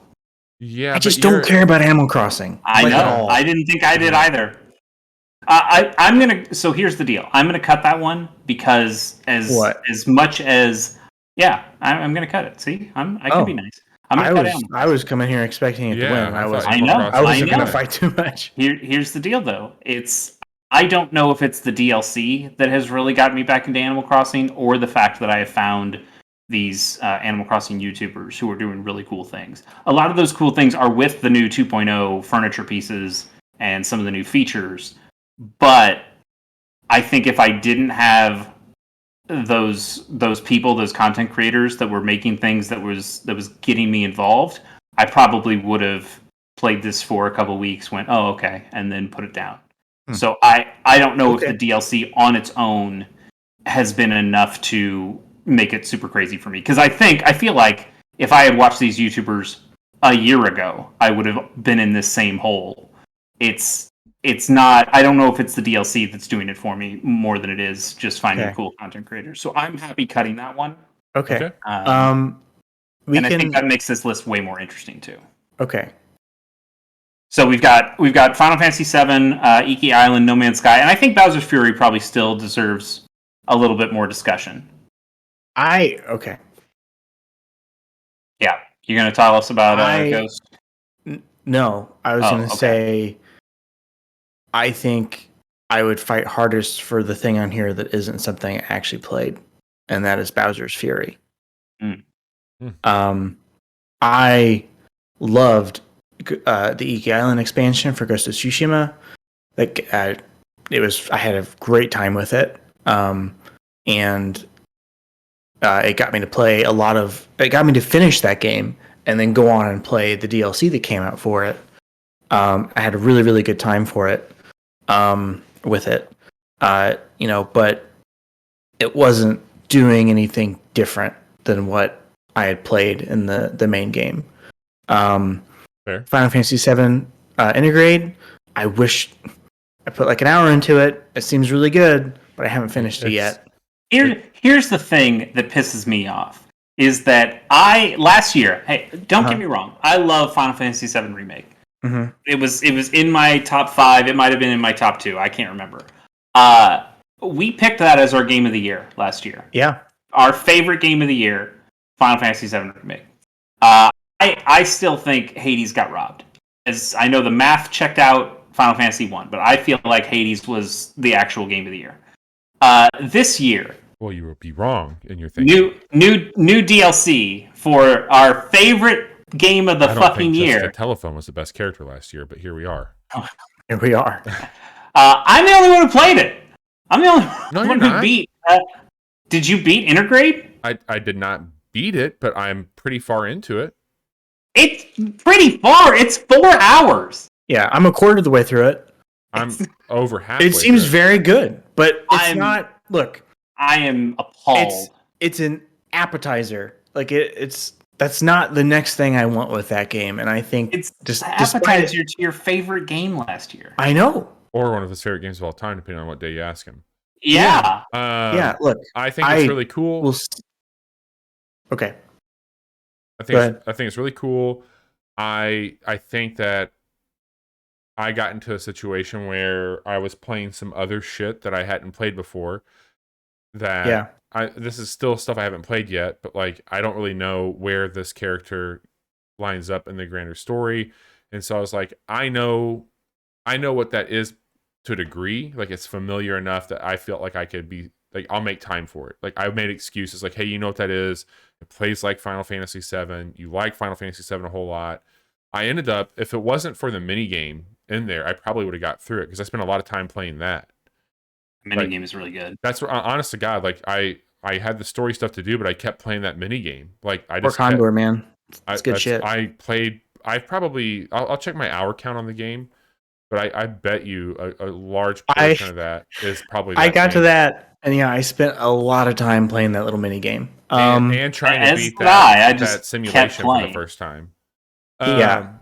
Yeah, I just don't care about Animal Crossing. I Like, at know. all. I didn't think I did either. I'm gonna. So here's the deal. I'm gonna cut that one because as much as I'm gonna cut it. See, I can be nice. I was coming here expecting it to win. I wasn't going to fight too much. Here's the deal, though. I don't know if it's the DLC that has really gotten me back into Animal Crossing, or the fact that I have found these Animal Crossing YouTubers who are doing really cool things. A lot of those cool things are with the new 2.0 furniture pieces and some of the new features. But I think if I didn't have those people, those content creators that were making things that was getting me involved, I probably would have played this for a couple weeks, went, oh, okay, and then put it down. So I don't know if the DLC on its own has been enough to make it super crazy for me. Because I feel like if I had watched these YouTubers a year ago, I would have been in this same hole. It's not. I don't know if it's the DLC that's doing it for me more than it is just finding cool content creators. So I'm happy cutting that one. Okay. I think that makes this list way more interesting too. Okay. So we've got Final Fantasy VII, Iki Island, No Man's Sky, and I think Bowser's Fury probably still deserves a little bit more discussion. Okay. Yeah, you're gonna tell us about Ghost? No, I was going to say. I think I would fight hardest for the thing on here that isn't something I actually played, and that is Bowser's Fury. I loved the Iki Island expansion for Ghost of Tsushima. Like, I had a great time with it, and it got me to play it got me to finish that game and then go on and play the DLC that came out for it. I had a really, really good time for it. With it, but it wasn't doing anything different than what I had played in the main game. Fair. Final Fantasy VII Integrate. I wish I put like an hour into it. It seems really good, but I haven't finished it yet. Here's the thing that pisses me off is that last year. Hey, don't get me wrong. I love Final Fantasy VII Remake. Mm-hmm. It was in my top 5. It might have been in my top 2. I can't remember. We picked that as our game of the year last year. Yeah. Our favorite game of the year, Final Fantasy VII Remake. I still think Hades got robbed. As I know the math checked out Final Fantasy 1, but I feel like Hades was the actual game of the year. This year. Well, you would be wrong in your thinking. New DLC for our favorite game of the fucking year. Jessica Telephone was the best character last year, but here we are. Here we are. I'm the only one who played it. I'm the only one who not. beat. Did you beat Integrate? I did not beat it, but I'm pretty far into it. It's pretty far. It's 4 hours. Yeah, I'm a quarter of the way through it. I'm over halfway. It seems through. very good, but it's not. Look, I am appalled. It's an appetizer. Like that's not the next thing I want with that game, and I think it's just appetizer to your favorite game last year. I know, or one of his favorite games of all time, depending on what day you ask him. Yeah. Look, I think it's really cool. Okay. I think it's really cool. I think that I got into a situation where I was playing some other shit that I hadn't played before. This is still stuff I haven't played yet, but like I don't really know where this character lines up in the grander story, and so I was like, I know what that is to a degree. Like it's familiar enough that I felt like I could be like I'll make time for it. Like I've made excuses like, hey, you know what that is? It plays like Final Fantasy VII. You like Final Fantasy VII a whole lot. I ended up, if it wasn't for the mini game in there, I probably would have got through it because I spent a lot of time playing that. Mini game is really good. That's what, honest to God, like I had the story stuff to do, but I kept playing that mini game. Like I Or just Condor, man. It's good shit. I'll check my hour count on the game, but I bet you a large portion of that is probably. I that got game. to that, and I spent a lot of time playing that little mini game. And trying to as beat did I just that kept simulation for the playing. first time. Yeah.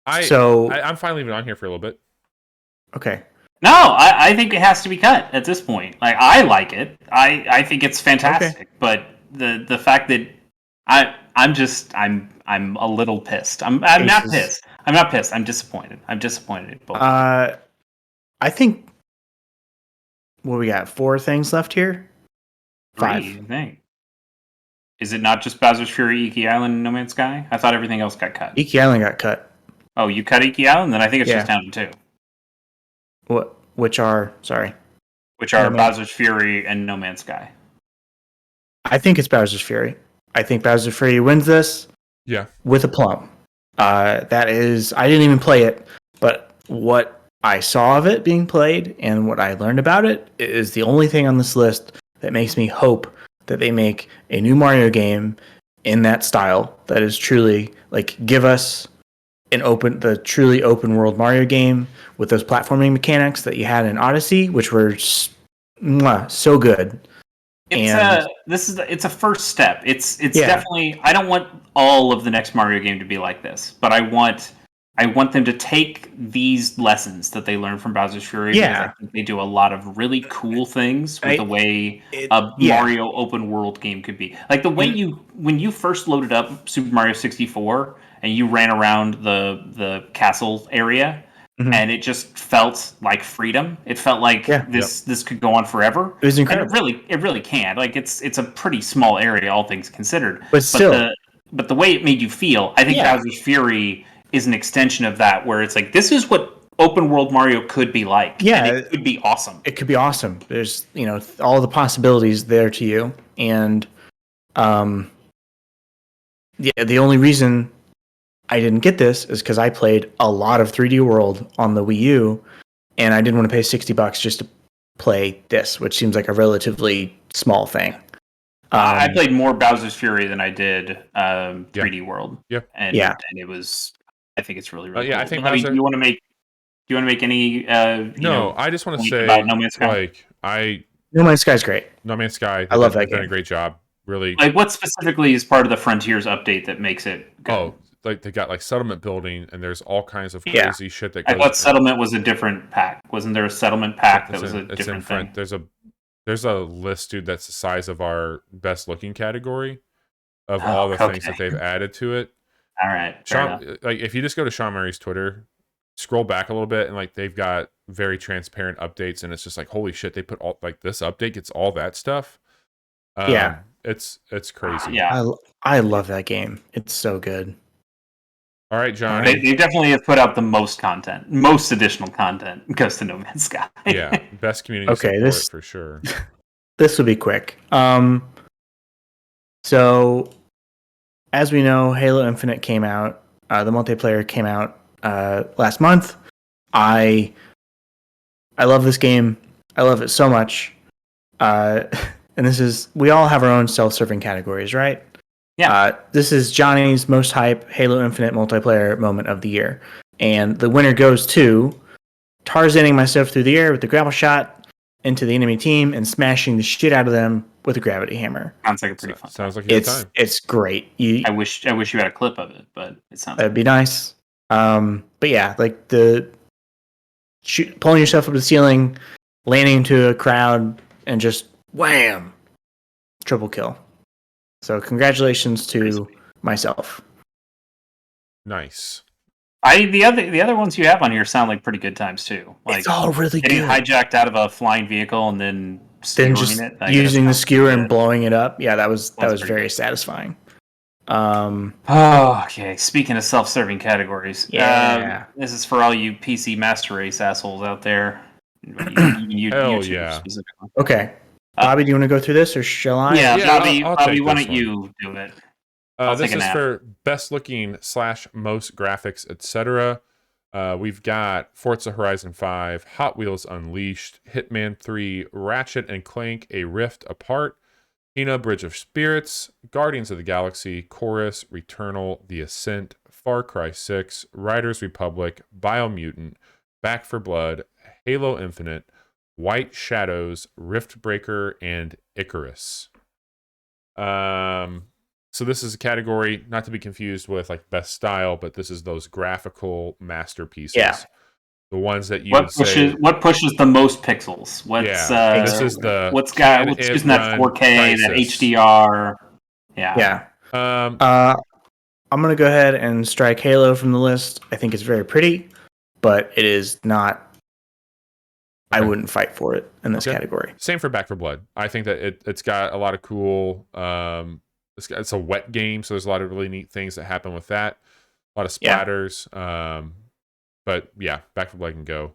I'm fine leaving it on here for a little bit. Okay. No, I think it has to be cut at this point. Like I like it. I think it's fantastic. But the fact that I'm a little pissed. I'm not pissed. I'm not pissed. I'm disappointed. I'm disappointed at both. I think what we got 4 things left here. 5. What do you think? Is it not just Bowser's Fury, Iki Island, and No Man's Sky? I thought everything else got cut. Iki Island got cut. Oh, you cut Iki Island? Then I think it's just down to 2. What? Which are Which are Bowser's Fury and No Man's Sky. I think it's Bowser's Fury. I think Bowser's Fury wins this. Yeah. With a plum. That is, I didn't even play it, but what I saw of it being played and what I learned about it is the only thing on this list that makes me hope that they make a new Mario game in that style that is truly like give us the truly open world Mario game with those platforming mechanics that you had in Odyssey, which were so good. It's a first step. It's definitely. I don't want all of the next Mario game to be like this, but I want them to take these lessons that they learned from Bowser's Fury. Yeah, I think they do a lot of really cool things with the way a Mario open world game could be. Like the way when you first loaded up Super Mario 64 and you ran around the castle area. Mm-hmm. And it just felt like freedom. It felt like this could go on forever. It was incredible. And it really can. Like it's a pretty small area, all things considered. But still, but the way it made you feel, I think Bowser's Fury is an extension of that, where it's like this is what open world Mario could be like. Yeah, and it could be awesome. It could be awesome. There's all the possibilities there to you, and the only reason I didn't get this is because I played a lot of 3D World on the Wii U, and I didn't want to pay $60 just to play this, which seems like a relatively small thing. I played more Bowser's Fury than I did 3D World. Yeah, and it was. I think it's really cool. I think. Do you want to make any? No, I just want to say about No Man's Sky. No Man's Sky's great. No Man's Sky. I love that game. They've done a great job. Really. Like what specifically is part of the Frontiers update that makes it good? Oh. Like they got like settlement building, and there's all kinds of crazy shit that goes. I thought settlement was a different pack. Wasn't there a settlement pack that was a different thing? There's a list, dude, that's the size of our best looking category of all the things that they've added to it. All right, Sean, like if you just go to Sean Murray's Twitter, scroll back a little bit, and like they've got very transparent updates, and it's just like holy shit, they put all like this update gets all that stuff. It's crazy. Yeah, I love that game. It's so good. All right, John. They definitely have put out the most content. Most additional content goes to No Man's Sky. Yeah, best community support for sure. This will be quick. So, as we know, Halo Infinite came out. The multiplayer came out last month. I love this game. I love it so much. And we all have our own self-serving categories, right? Yeah. This is Johnny's most hype Halo Infinite multiplayer moment of the year. And the winner goes to Tarzaning myself through the air with the grapple shot into the enemy team and smashing the shit out of them with a gravity hammer. Sounds like a pretty fun. Sounds like a good time. It's great. I wish you had a clip of it, but it sounds. That'd be nice. But yeah, like pulling yourself up to the ceiling, landing into a crowd, and just wham, triple kill. So congratulations to myself. Nice. The other ones you have on here sound like pretty good times too. Like it's all really getting good. Hijacked out of a flying vehicle and then just using the skewer and blowing it up. Yeah, that was very satisfying. Okay. Speaking of self-serving categories, yeah, this is for all you PC Master Race assholes out there. Hell yeah. Okay. Bobby, do you want to go through this, or shall I? Yeah, Yeah, Bobby, I'll Bobby, take why this don't you do it? This take a is nap. for best looking / most graphics, etc. We've got Forza Horizon 5, Hot Wheels Unleashed, Hitman 3, Ratchet and Clank: A Rift Apart, Kena Bridge of Spirits, Guardians of the Galaxy, Chorus, Returnal, The Ascent, Far Cry 6, Riders Republic, Biomutant, Back for Blood, Halo Infinite, White Shadows, Riftbreaker, and Icarus. So this is a category not to be confused with like best style, but this is those graphical masterpieces. Yeah. The ones that you would say. What pushes the most pixels? What's this is the what's can what's it using that run 4K, that Crysis? HDR? Yeah. Yeah. I'm gonna go ahead and strike Halo from the list. I think it's very pretty, but it is not. I Okay. wouldn't fight for it in this category. Same for Back for Blood. I think that it's got a lot of cool. It's a wet game, so there's a lot of really neat things that happen with that. A lot of splatters. But yeah, Back for Blood can go.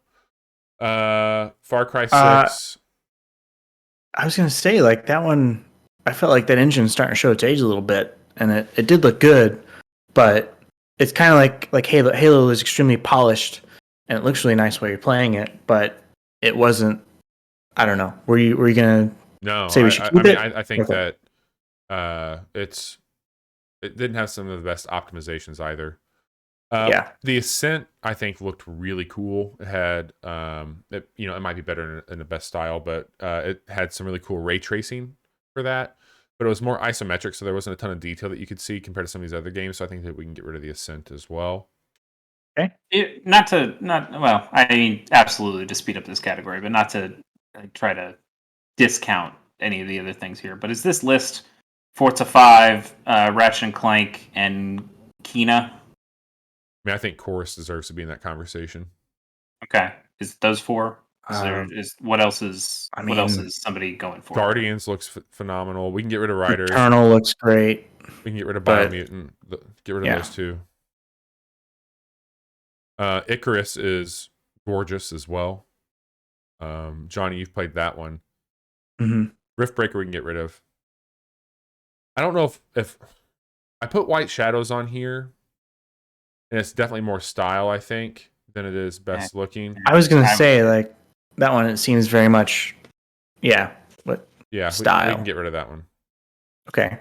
Far Cry 6. I was gonna say, like, that one, I felt like that engine's starting to show its age a little bit, and it did look good, but it's kind of like Halo. Halo is extremely polished, and it looks really nice while you're playing it, but it wasn't. I don't know. Were you gonna No, say we should keep it? I think Okay. that it didn't have some of the best optimizations either. The Ascent I think looked really cool. It had it might be better in the best style, but it had some really cool ray tracing for that. But it was more isometric, so there wasn't a ton of detail that you could see compared to some of these other games. So I think that we can get rid of the Ascent as well. Okay. I mean, absolutely to speed up this category, but not to try to discount any of the other things here. But is this list Forza 5, Ratchet and Clank, and Kena? I mean, I think Chorus deserves to be in that conversation. Okay, is those four? What else is somebody going for? Guardians looks phenomenal. We can get rid of Riders. Returnal looks great. We can get rid of but- Biomutant. Get rid of those two. Icarus is gorgeous as well. Johnny, you've played that one. Mm-hmm. Riftbreaker we can get rid of. I don't know if I put White Shadows on here, and it's definitely more style, I think, than it is best looking. I was gonna say, like, that one. It seems very much, but style. We can get rid of that one. Okay.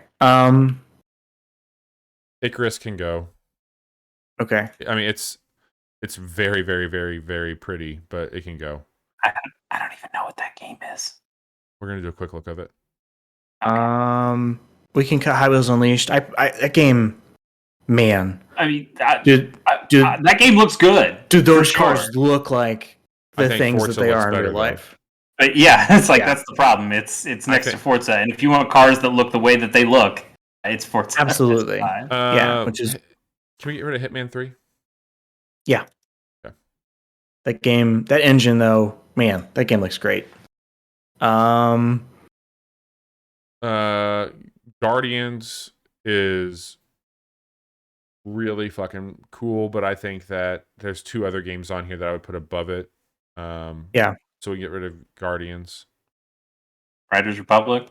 Icarus can go. Okay. I mean, it's very, very, very, very pretty, but it can go. I don't even know what that game is. We're gonna do a quick look of it. We can cut High Wheels Unleashed. That game, man. I mean, Dude, that game looks good. Dude, those for cars sure. look like I the think things Forza that they looks are in better, real though. life. But yeah, it's like that's the problem. It's next to Forza, and if you want cars that look the way that they look, it's Forza. Absolutely. It's Yeah, which is Can we get rid of Hitman 3? that game. That engine, though, man, that game looks great. Guardians is really fucking cool, but I think that there's two other games on here that I would put above it. So we get rid of Guardians. Riders Republic.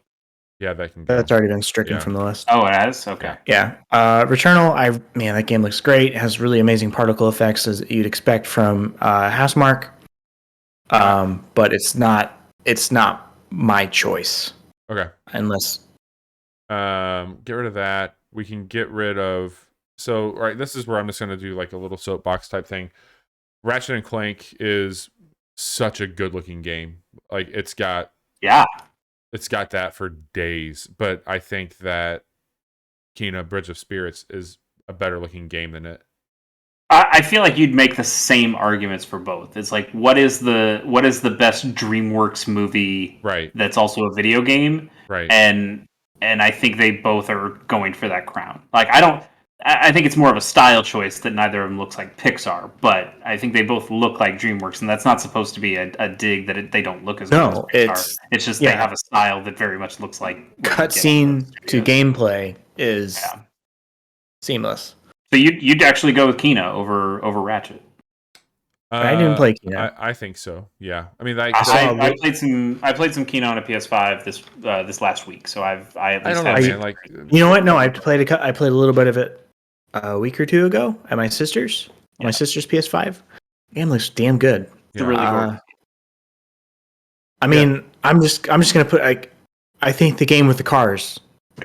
Yeah, that can go. That's already been stricken from the list. Oh, it has. Okay. Yeah. Returnal, that game looks great. It has really amazing particle effects as you'd expect from Housemarque. But it's not my choice. Okay. Unless get rid of that. We can get rid of this is where I'm just gonna do like a little soapbox type thing. Ratchet and Clank is such a good looking game. Like it's got that for days. But I think that Kena Bridge of Spirits is a better looking game than it. I feel like you'd make the same arguments for both. It's like what is the best DreamWorks movie that's also a video game? Right. And I think they both are going for that crown. Like I think it's more of a style choice that neither of them looks like Pixar, but I think they both look like DreamWorks, and that's not supposed to be a dig that they don't look as good as Pixar. It's just they have a style that very much looks like cutscene to gameplay is seamless. So you'd actually go with Kena over Ratchet. But I didn't play Kino. I think so. Yeah. I mean, like, I played some Kino on a PS5 this last week, so I at I least don't know, have man. some Like, You know what? No, I played a little bit of it a week or two ago at my sister's. Yeah. My sister's PS5. Game looks damn good. It's a really gorgeous. I mean, I'm just gonna put like, I think the game with the cars.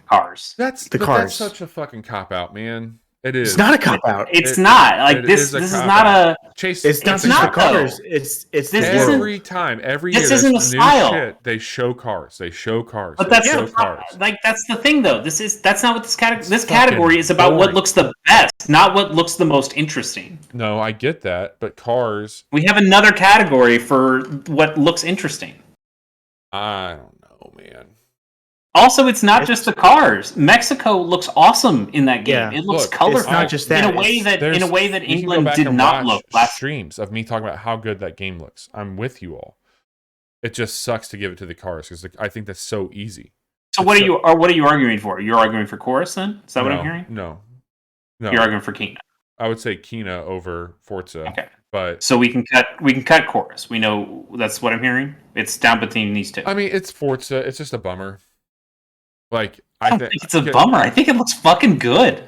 Cars. that's The but cars. That's such a fucking cop out, man. It is. It's not a cop out. It's not like it this. is a This is cop not out. a. Chase. It's not It's just not, the cars. though. It's This the isn't- world. Every time, every This year, isn't there's a new style. shit. They show cars. They show cars. But they that's show the cars. like that's the thing though. That's not what this category. It's This fucking category is about what boring. looks the best, not what looks the most interesting. No, I get that, but cars. We have another category for what looks interesting. I don't know, man. Also, it's not just the cars. Mexico looks awesome in that game. Yeah. It looks Look, colorful. it's not just that, in a way that There's- in a way that we can go England back did and not watch look last. streams of me talking about how good that game looks. I'm with you all. It just sucks to give it to the cars because I think that's so easy. So what are you arguing for? You're arguing for chorus then? Is that what I'm hearing? No. You're arguing for Kina. I would say Kina over Forza. Okay. But So we can cut chorus. We know that's what I'm hearing. It's down between these two. I mean, it's Forza. It's just a bummer. Like I don't think it's a bummer. I think it looks fucking good.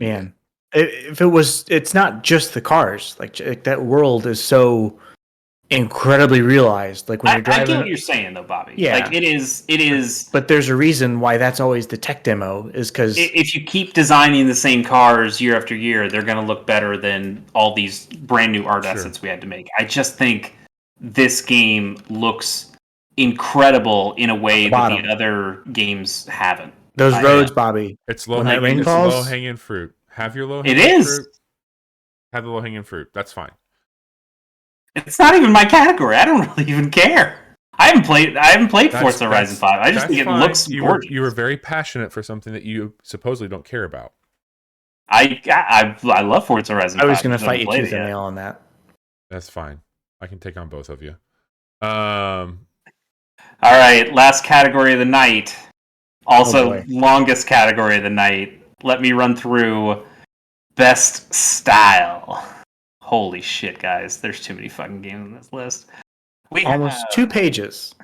Man, if it was, it's not just the cars. Like that world is so incredibly realized. Like when you're I driving. get what you're saying though, Bobby. Yeah. Like it is. But there's a reason why that's always the tech demo. Is because If you keep designing the same cars year after year, they're going to look better than all these brand new art assets we had to make. I just think this game looks incredible in a way that the other games haven't. those roads, Bobby. It's When that rain low falls? hanging fruit. Have your low It hanging is. fruit. Have the low hanging fruit. That's fine. It's not even my category. I don't really even care. I haven't played That's- Forza Horizon 5. I just that's think it fine. looks you gorgeous. you were very passionate for something that you supposedly don't care about. I love Forza Horizon 5. I was going to I fight you haven't played tooth it and yet. nail on that. That's fine. I can take on both of you. All right, last category of the night. Also, boy. longest category of the night. Let me run through best style. Holy shit, guys! There's too many fucking games on this list. We Almost have, 2 pages.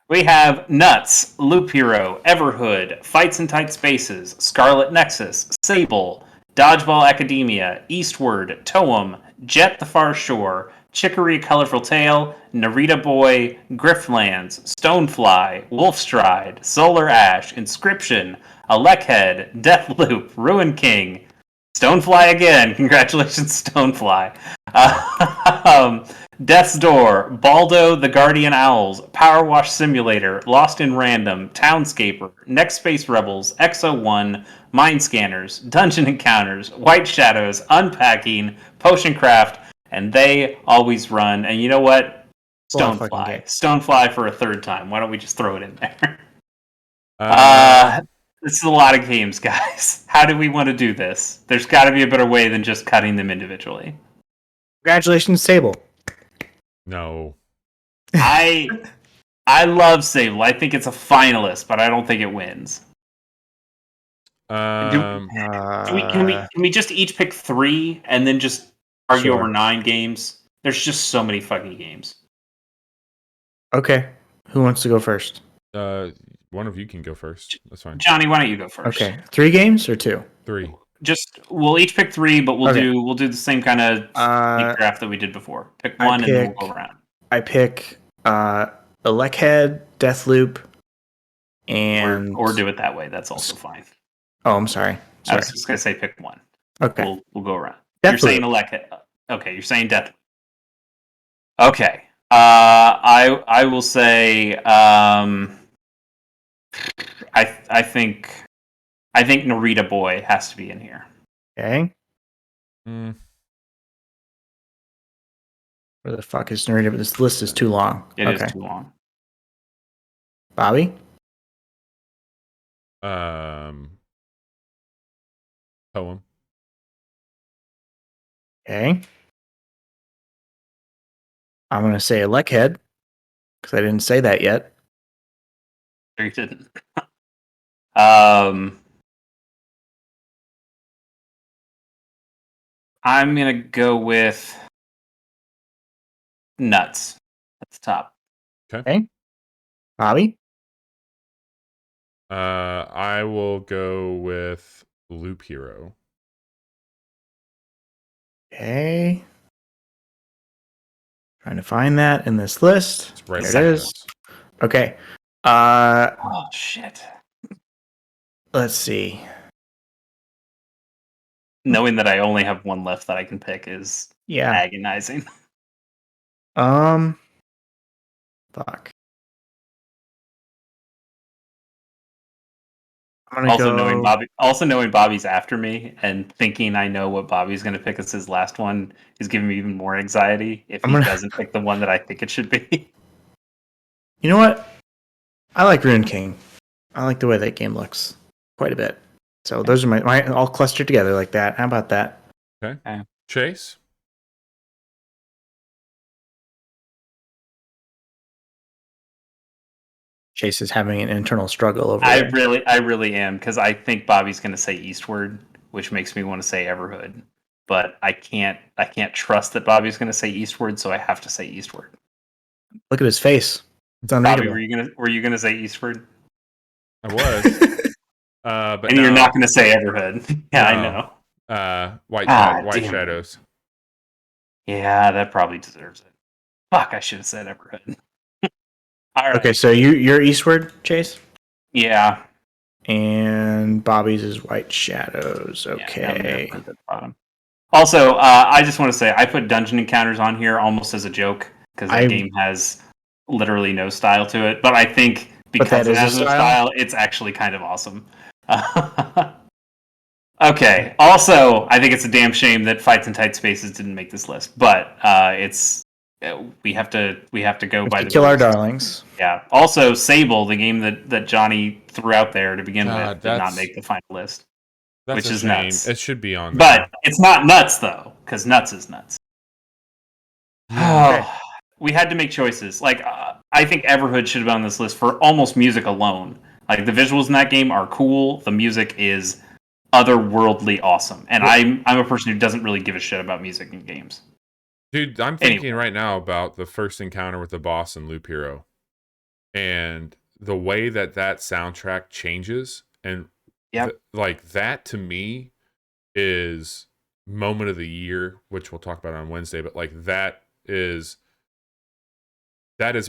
We have Nuts, Loop Hero, Everhood, Fights in Tight Spaces, Scarlet Nexus, Sable, Dodgeball Academia, Eastward, Toem, Jet the Far Shore, Chicory Colorful Tale, Narita Boy, Griff Lands, Stonefly, Wolfstride, Solar Ash, Inscription, Alekhead, Deathloop, Ruin King, Stonefly again. Congratulations, Stonefly. Death's Door, Baldo the Guardian Owls, Power Wash Simulator, Lost in Random, Townscaper, Next Space Rebels, XO1, Mind Scanners, Dungeon Encounters, White Shadows, Unpacking, Potion Craft, and They Always Run. And you know what? Well, fucking Stonefly. game. Stonefly for a third time. Why don't we just throw it in there? This is a lot of games, guys. How do we want to do this? There's got to be a better way than just cutting them individually. Congratulations, Sable. No. I love Sable. I think it's a finalist, but I don't think it wins. Can we just each pick 3 and then just argue Sure. over 9 games? There's just so many fucking games. Okay. Who wants to go first? One of you can go first. That's fine. Johnny, why don't you go first? Okay. 3 games or 2? 3. We'll each pick 3, but we'll Okay. do the same kind of draft that we did before. Pick one and then we'll go around. I pick Alekhead, Deathloop, and Or do it that way. That's also fine. Oh, I'm sorry. I was just gonna say pick one. Okay. We'll go around. Deathloop. You're saying Alekhead. Okay, you're saying Deathloop. Okay. I will say I think Narita Boy has to be in here. Okay. Mm. Where the fuck is Narita? This list is too long. It is too long. Bobby? Poem. Okay. I'm going to say Alekhead, because I didn't say that yet. Sure you didn't. I'm gonna go with Nuts at the top. Bobby? I will go with Loop Hero. Okay. Trying to find that in this list. It's right There it below is. this. Okay. Oh shit! Let's see. Knowing that I only have one left that I can pick is Yeah. agonizing. Fuck. I'm gonna Also go. knowing Bobby's after me and thinking I know what Bobby's going to pick as his last one is giving me even more anxiety if I'm he gonna- doesn't pick the one that I think it should be. You know what? I like Rune King. I like the way that game looks quite a bit. So those are my all clustered together like that. How about that? Okay. Chase? Chase is having an internal struggle over I it. really am because I think Bobby's going to say Eastward, which makes me want to say Everhood, but I can't trust that Bobby's going to say Eastward, so I have to say Eastward. Look at his face. It's Bobby, unreadable. were you gonna say Eastward? I was. But And no, you're not gonna say Everhood. Yeah, I No. know. White damn it. Shadows. Yeah, that probably deserves it. Fuck, I should have said Everhood. All right. Okay, so you're Eastward, Chase? Yeah. And Bobby's is White Shadows. Yeah, I'm gonna Okay. put it at the bottom. Also, I just want to say I put Dungeon Encounters on here almost as a joke because that game has literally no style to it. But I think because that it is a has no style? style, it's actually kind of awesome. Okay. Also, I think it's a damn shame that Fights in Tight Spaces didn't make this list, but we have to go by the Kill Our rules. Darlings. Yeah. Also, Sable, the game that Johnny threw out there to begin God, with, did not that's- make the final list. That's Which a is shame. nuts. It should be on there. But it's not nuts though, because nuts is nuts. We had to make choices. Like I think Everhood should have been on this list for almost music alone. Like the visuals in that game are cool. The music is otherworldly awesome, and I'm a person who doesn't really give a shit about music in games. Dude, I'm thinking right now about the first encounter with the boss in Loop Hero. And the way that soundtrack changes. And like that to me is moment of the year, which we'll talk about on Wednesday. But like that is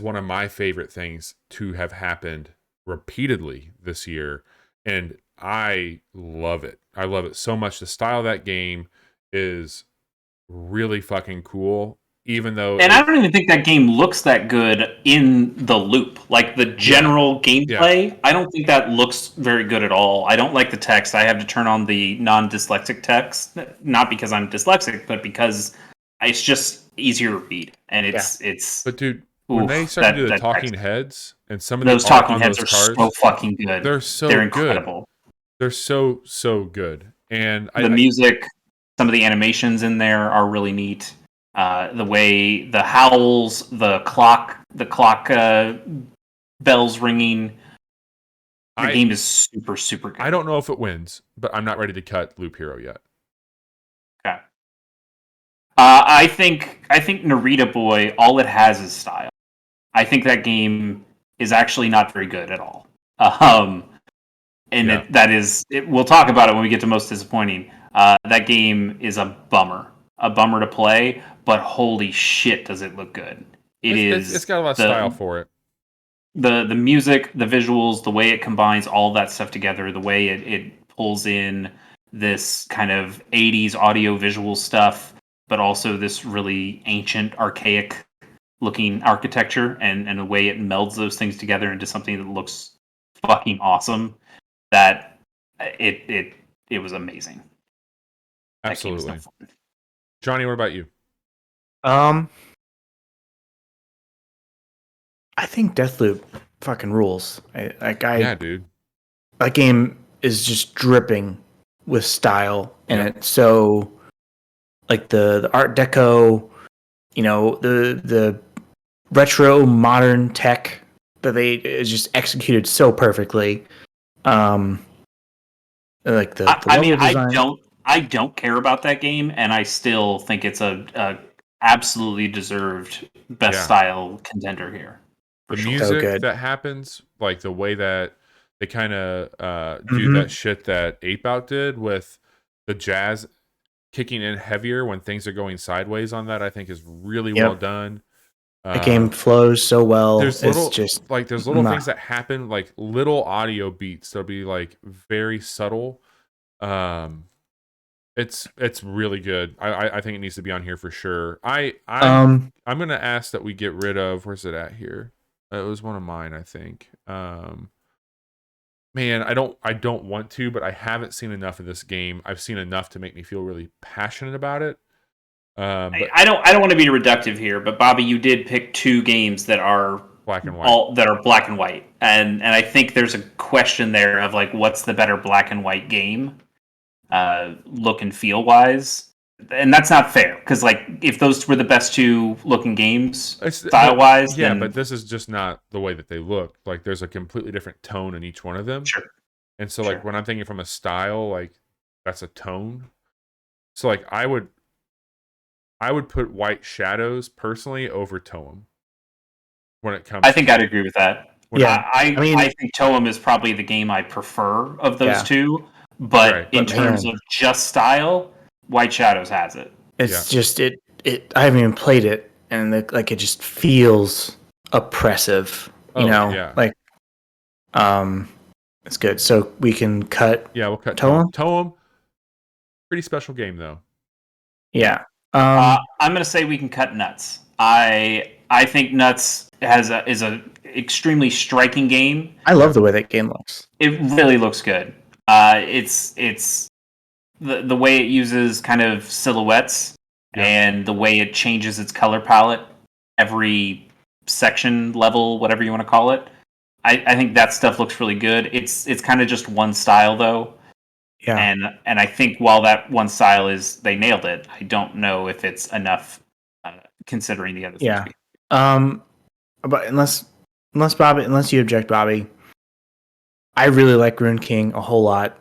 one of my favorite things to have happened repeatedly this year. And I love it. I love it so much. The style of that game is really fucking cool, even though I don't even think that game looks that good in the loop. Like the general gameplay, I don't think that looks very good at all. I don't like the text. I have to turn on the non-dyslexic text, not because I'm dyslexic, but because it's just easier to read. And it's But dude, when they start to do the talking heads and some of those the art talking on heads those are cars, so fucking good. they're incredible. Good. They're so good. And the music, some of the animations in there are really neat. The way the howls, the clock bells ringing. The game is super, super good. I don't know if it wins, but I'm not ready to cut Loop Hero yet. Okay. I think Narita Boy, all it has is style. I think that game is actually not very good at all. We'll talk about it when we get to most disappointing. That game is a bummer to play, but holy shit, does it look good! It's got a lot of style for it. The music, the visuals, the way it combines all of that stuff together, the way it pulls in this kind of 80s audio visual stuff, but also this really ancient, archaic looking architecture and the way it melds those things together into something that looks fucking awesome. That it was amazing. Absolutely. Johnny, what about you? I think Deathloop fucking rules. Yeah, dude. That game is just dripping with style, and it's so like the Art Deco, the retro modern tech that it's just executed so perfectly. Like the I mean, level design. I don't care about that game, and I still think it's a absolutely deserved best Yeah. style contender here. The For sure. So music good. that happens, like the way that they kind of do Mhm. that shit that Ape Out did with the jazz kicking in heavier when things are going sideways on that, I think is really well Yep. done. The game flows so well. There's It's little just there's little things that happen, like little audio beats that'll be like very subtle. It's really good. I think it needs to be on here for sure. I'm gonna ask that we get rid of, where's it at here? It was one of mine, I think. Man, I don't want to, but I haven't seen enough of this game. I've seen enough to make me feel really passionate about it. But I don't want to be reductive here, but Bobby, you did pick two games that are black and white. that are black and white, and I think there's a question there of like, what's the better black and white game, look and feel wise, and that's not fair because like if those were the best two looking games style wise, yeah, then but this is just not the way that they look. Like there's a completely different tone in each one of them. sure. And so Sure. like when I'm thinking from a style, like that's a tone. So like I would put White Shadows personally over Toem when it comes. I think I'd agree with that. Yeah, I I mean- think Toem is probably the game I prefer of those Yeah. two, but Right. in But terms man. of just style, White Shadows has it. It's just it. I haven't even played it, and it just feels oppressive. You Oh, know, yeah. like it's good. So we can cut. Yeah, we'll cut Toem? Toem. Pretty special game though. Yeah. I'm gonna say we can cut Nuts. I think Nuts is a extremely striking game. I love the way that game looks. It really looks good. It's the way it uses kind of silhouettes and the way it changes its color palette every section level, whatever you want to call it. I think that stuff looks really good. It's kind of just one style though. Yeah. And I think while that one style is they nailed it, I don't know if it's enough considering the other things. Yeah. But unless you object, Bobby, I really like Rune King a whole lot.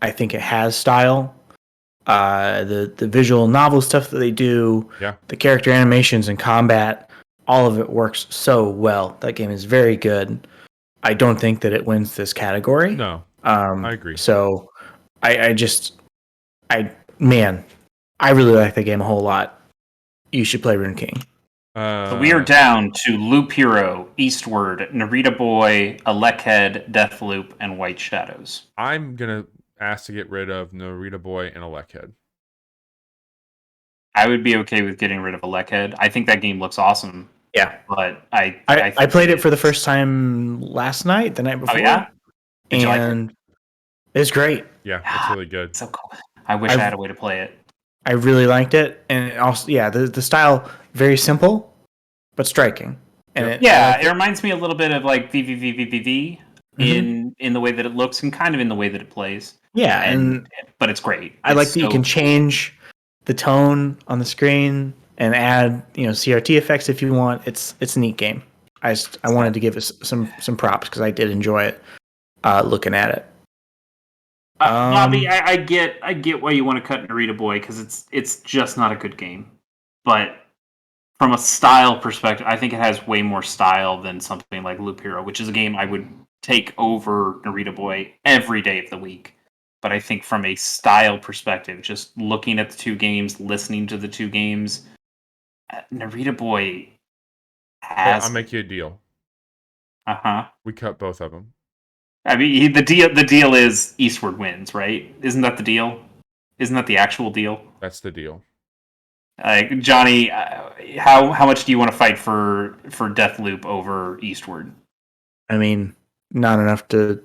I think it has style. The visual novel stuff that they do, the character animations and combat, all of it works so well. That game is very good. I don't think that it wins this category. No, I agree. So I really like the game a whole lot. You should play Rune King. So we are down to Loop Hero, Eastward, Narita Boy, Alekhead, Deathloop, and White Shadows. I'm gonna ask to get rid of Narita Boy and Alekhead. I would be okay with getting rid of Alekhead. I think that game looks awesome. Yeah, but I played it for the first time last night, the night before. Oh yeah, did you like it? It's great. Yeah, it's really good. So cool. I wish I had a way to play it. I really liked it, and also, the style very simple, but striking. And it reminds me a little bit of like VVVVVV in the way that it looks and kind of in the way that it plays. Yeah, but it's great. I like that you can change the tone on the screen and add CRT effects if you want. It's a neat game. I wanted to give it some props because I did enjoy it looking at it. Bobby, I get why you want to cut Narita Boy because it's just not a good game. But from a style perspective, I think it has way more style than something like Loop Hero, which is a game I would take over Narita Boy every day of the week. But I think from a style perspective, just looking at the two games, listening to the two games, Narita Boy has. I'll make you a deal. We cut both of them. I mean, the deal is Eastward wins, right? Isn't that the deal? Isn't that the actual deal? That's the deal. Johnny, how much do you want to fight for Deathloop over Eastward? I mean, not enough to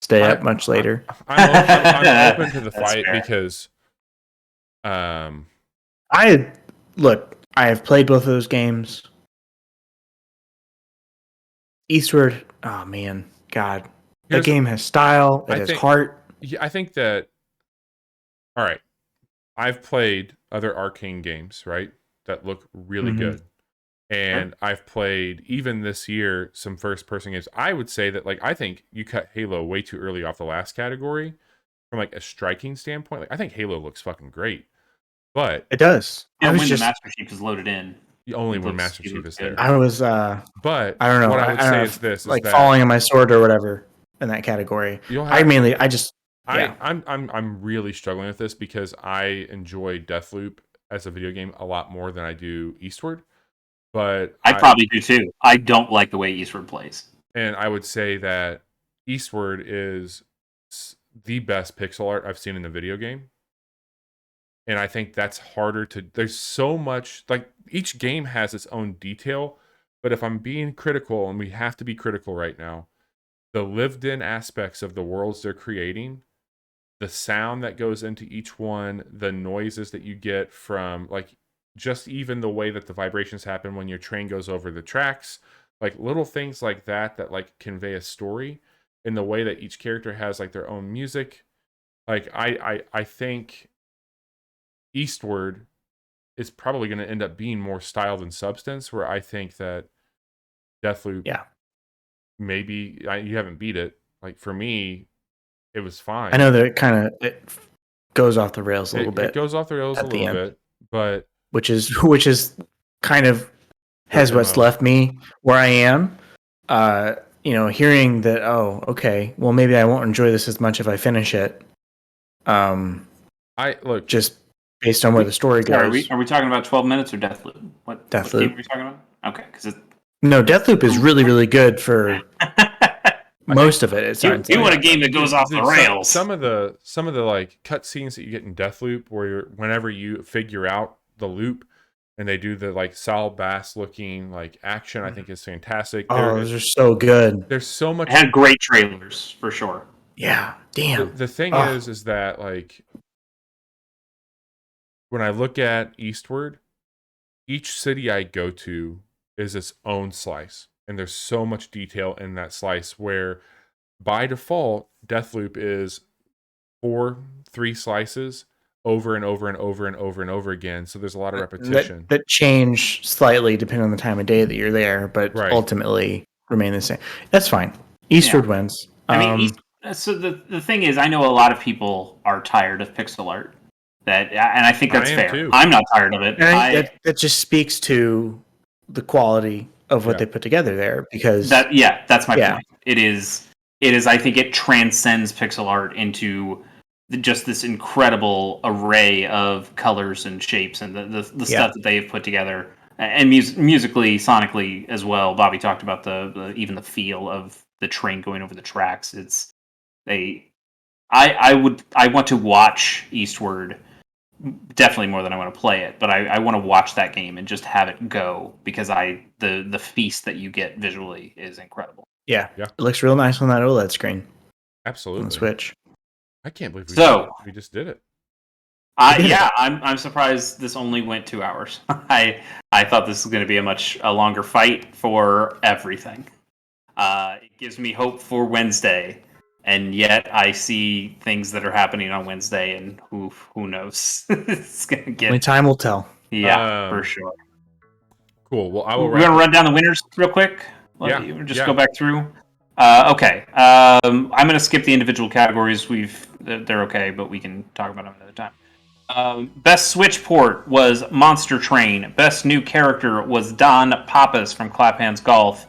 stay up much later. I'm open to the fight because I have played both of those games. Eastward, oh man, God. That game has style, it has heart. Yeah, I think that all right. I've played other Arcane games, right? That look really good. And I've played, even this year, some first-person games. I would say that, I think you cut Halo way too early off the last category from, a striking standpoint. I think Halo looks fucking great. But It does. Yeah, I was when just the Master Chief is loaded in. only when Looks- Master he Chief looks is good. there. I was But I don't know. what I would don't say know is if, this: like is that falling on my sword or whatever in that category. you'll I have. mainly I just yeah. I'm really struggling with this because I enjoy Deathloop as a video game a lot more than I do Eastward. But I probably do too. I don't like the way Eastward plays. and I would say that Eastward is the best pixel art I've seen in a video game. And I think that's harder to. There's so much, like, each game has its own detail, but if I'm being critical, and we have to be critical right now, the lived in aspects of the worlds they're creating, the sound that goes into each one, the noises that you get from, like, just even the way that the vibrations happen when your train goes over the tracks, like little things like that that like convey a story, in the way that each character has like their own music. Like I think Eastward is probably going to end up being more style than substance, where I think that Deathloop, Yeah. maybe you haven't beat it. Like, for me, it was fine. I know that it goes off the rails a little bit. It goes off the rails a at the little end. bit, but which is kind of has what's MO. left me where I am. Hearing that, oh, okay, well, maybe I won't enjoy this as much if I finish it. I look Just based on where the story Sorry, goes. are we talking about 12 minutes or Deathloop? What Deathloop. game are we talking about? Okay, because No, Deathloop is really, really good for most of it. It sounds you like. want a game that goes off the rails. Some of the like cutscenes that you get in Deathloop, where whenever you figure out the loop and they do the like Saul Bass looking like action, I think is fantastic. Oh, those are so good. There's so much. It had great trailers for sure. Yeah, damn. The thing is that, like, when I look at Eastward, each city I go to is its own slice, and there's so much detail in that slice, where by default Deathloop is 3 slices over and over and over and over and over again, so there's a lot of repetition That change slightly depending on the time of day that you're there, but Right. ultimately remain the same. That's fine. Eastward wins. I mean, so the thing is, I know a lot of people are tired of pixel art. And I think that's I am fair. too. I'm not tired of it. that just speaks to the quality of what they put together there, because that's my point. It is. I think it transcends pixel art into just this incredible array of colors and shapes, and the stuff that they've put together, and musically, sonically as well. Bobby talked about the even the feel of the train going over the tracks. I want to watch Eastward definitely more than I want to play it, but I want to watch that game and just have it go, because the feast that you get visually is incredible. Yeah. It looks real nice on that OLED screen absolutely on the Switch. I can't believe we just did it. I'm surprised this only went 2 hours. I thought this was going to be a longer fight for everything. It gives me hope for Wednesday, and yet I see things that are happening on Wednesday, and who knows? It's going to get. Only time will tell. Yeah, for sure. Cool. Well, I will. We're going to run down the winners real quick. Go back through. Okay. I'm going to skip the individual categories. They're okay, but we can talk about them another time. Best Switch port was Monster Train. Best new character was Don Pappas from Claphands Golf.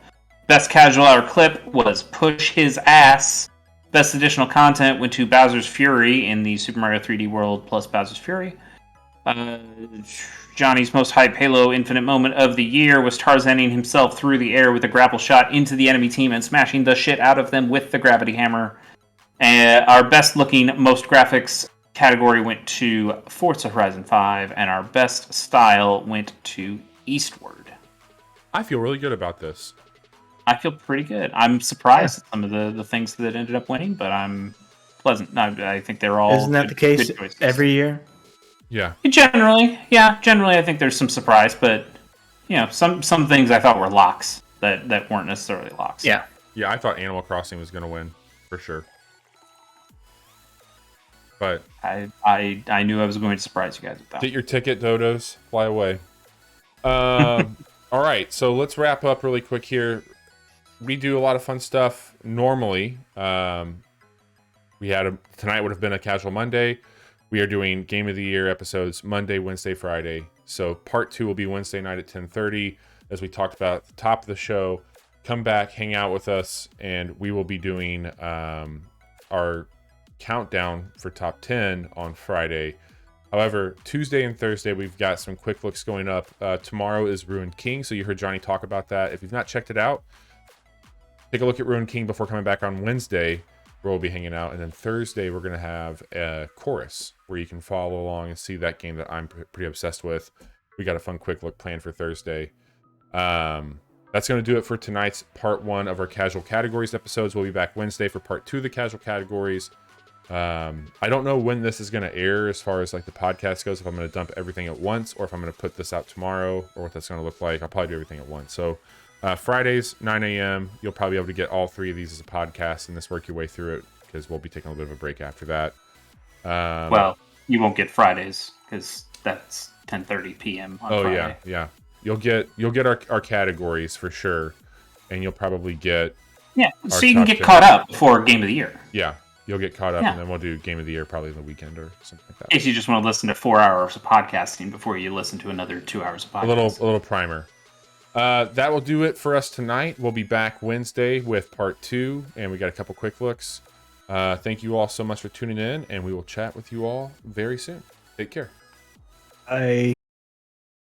Best casual hour clip was Push His Ass. Best additional content went to Bowser's Fury in the Super Mario 3D World plus Bowser's Fury. Johnny's most hype Halo Infinite moment of the year was Tarzaning himself through the air with a grapple shot into the enemy team and smashing the shit out of them with the gravity hammer. Our best looking, most graphics category went to Forza Horizon 5, and our best style went to Eastward. I feel really good about this. I feel pretty good. I'm surprised at some of the things that ended up winning, but I'm pleasant. I think they're all. Isn't that the case every year? Yeah. Generally, I think there's some surprise, but some things I thought were locks that weren't necessarily locks. Yeah. Yeah, I thought Animal Crossing was going to win for sure. But I knew I was going to surprise you guys with that. get your ticket, Dodos. Fly away. All right, so let's wrap up really quick here. We do a lot of fun stuff normally. Tonight would have been a casual Monday. We are doing Game of the Year episodes Monday, Wednesday, Friday. So part 2 will be Wednesday night at 10:30. As we talked about at the top of the show, come back, hang out with us, and we will be doing our countdown for top 10 on Friday. However, Tuesday and Thursday, we've got some quick looks going up. Tomorrow is Ruined King, so you heard Johnny talk about that. If you've not checked it out, take a look at Ruined King before coming back on Wednesday, where we'll be hanging out. And then Thursday, we're going to have a chorus where you can follow along and see that game that I'm pretty obsessed with. We got a fun quick look planned for Thursday. That's going to do it for tonight's part 1 of our casual categories episodes. We'll be back Wednesday for part 2 of the casual categories. I don't know when this is going to air as far as like the podcast goes, if I'm going to dump everything at once or if I'm going to put this out tomorrow or what that's going to look like. I'll probably do everything at once. So Fridays, 9 a.m., you'll probably be able to get all 3 of these as a podcast and just work your way through it because we'll be taking a little bit of a break after that. Well, you won't get Fridays because that's 10:30 p.m. on Friday. Yeah. You'll get our categories for sure, and you'll probably get so you can get caught up before Game of the Year. Yeah, you'll get caught up, and then we'll do Game of the Year probably the weekend or something like that. In case you just want to listen to 4 hours of podcasting before you listen to another 2 hours of podcasting. A little primer. That will do it for us tonight. We'll be back Wednesday with part 2, and we got a couple quick looks. Thank you all so much for tuning in, and we will chat with you all very soon. Take care. I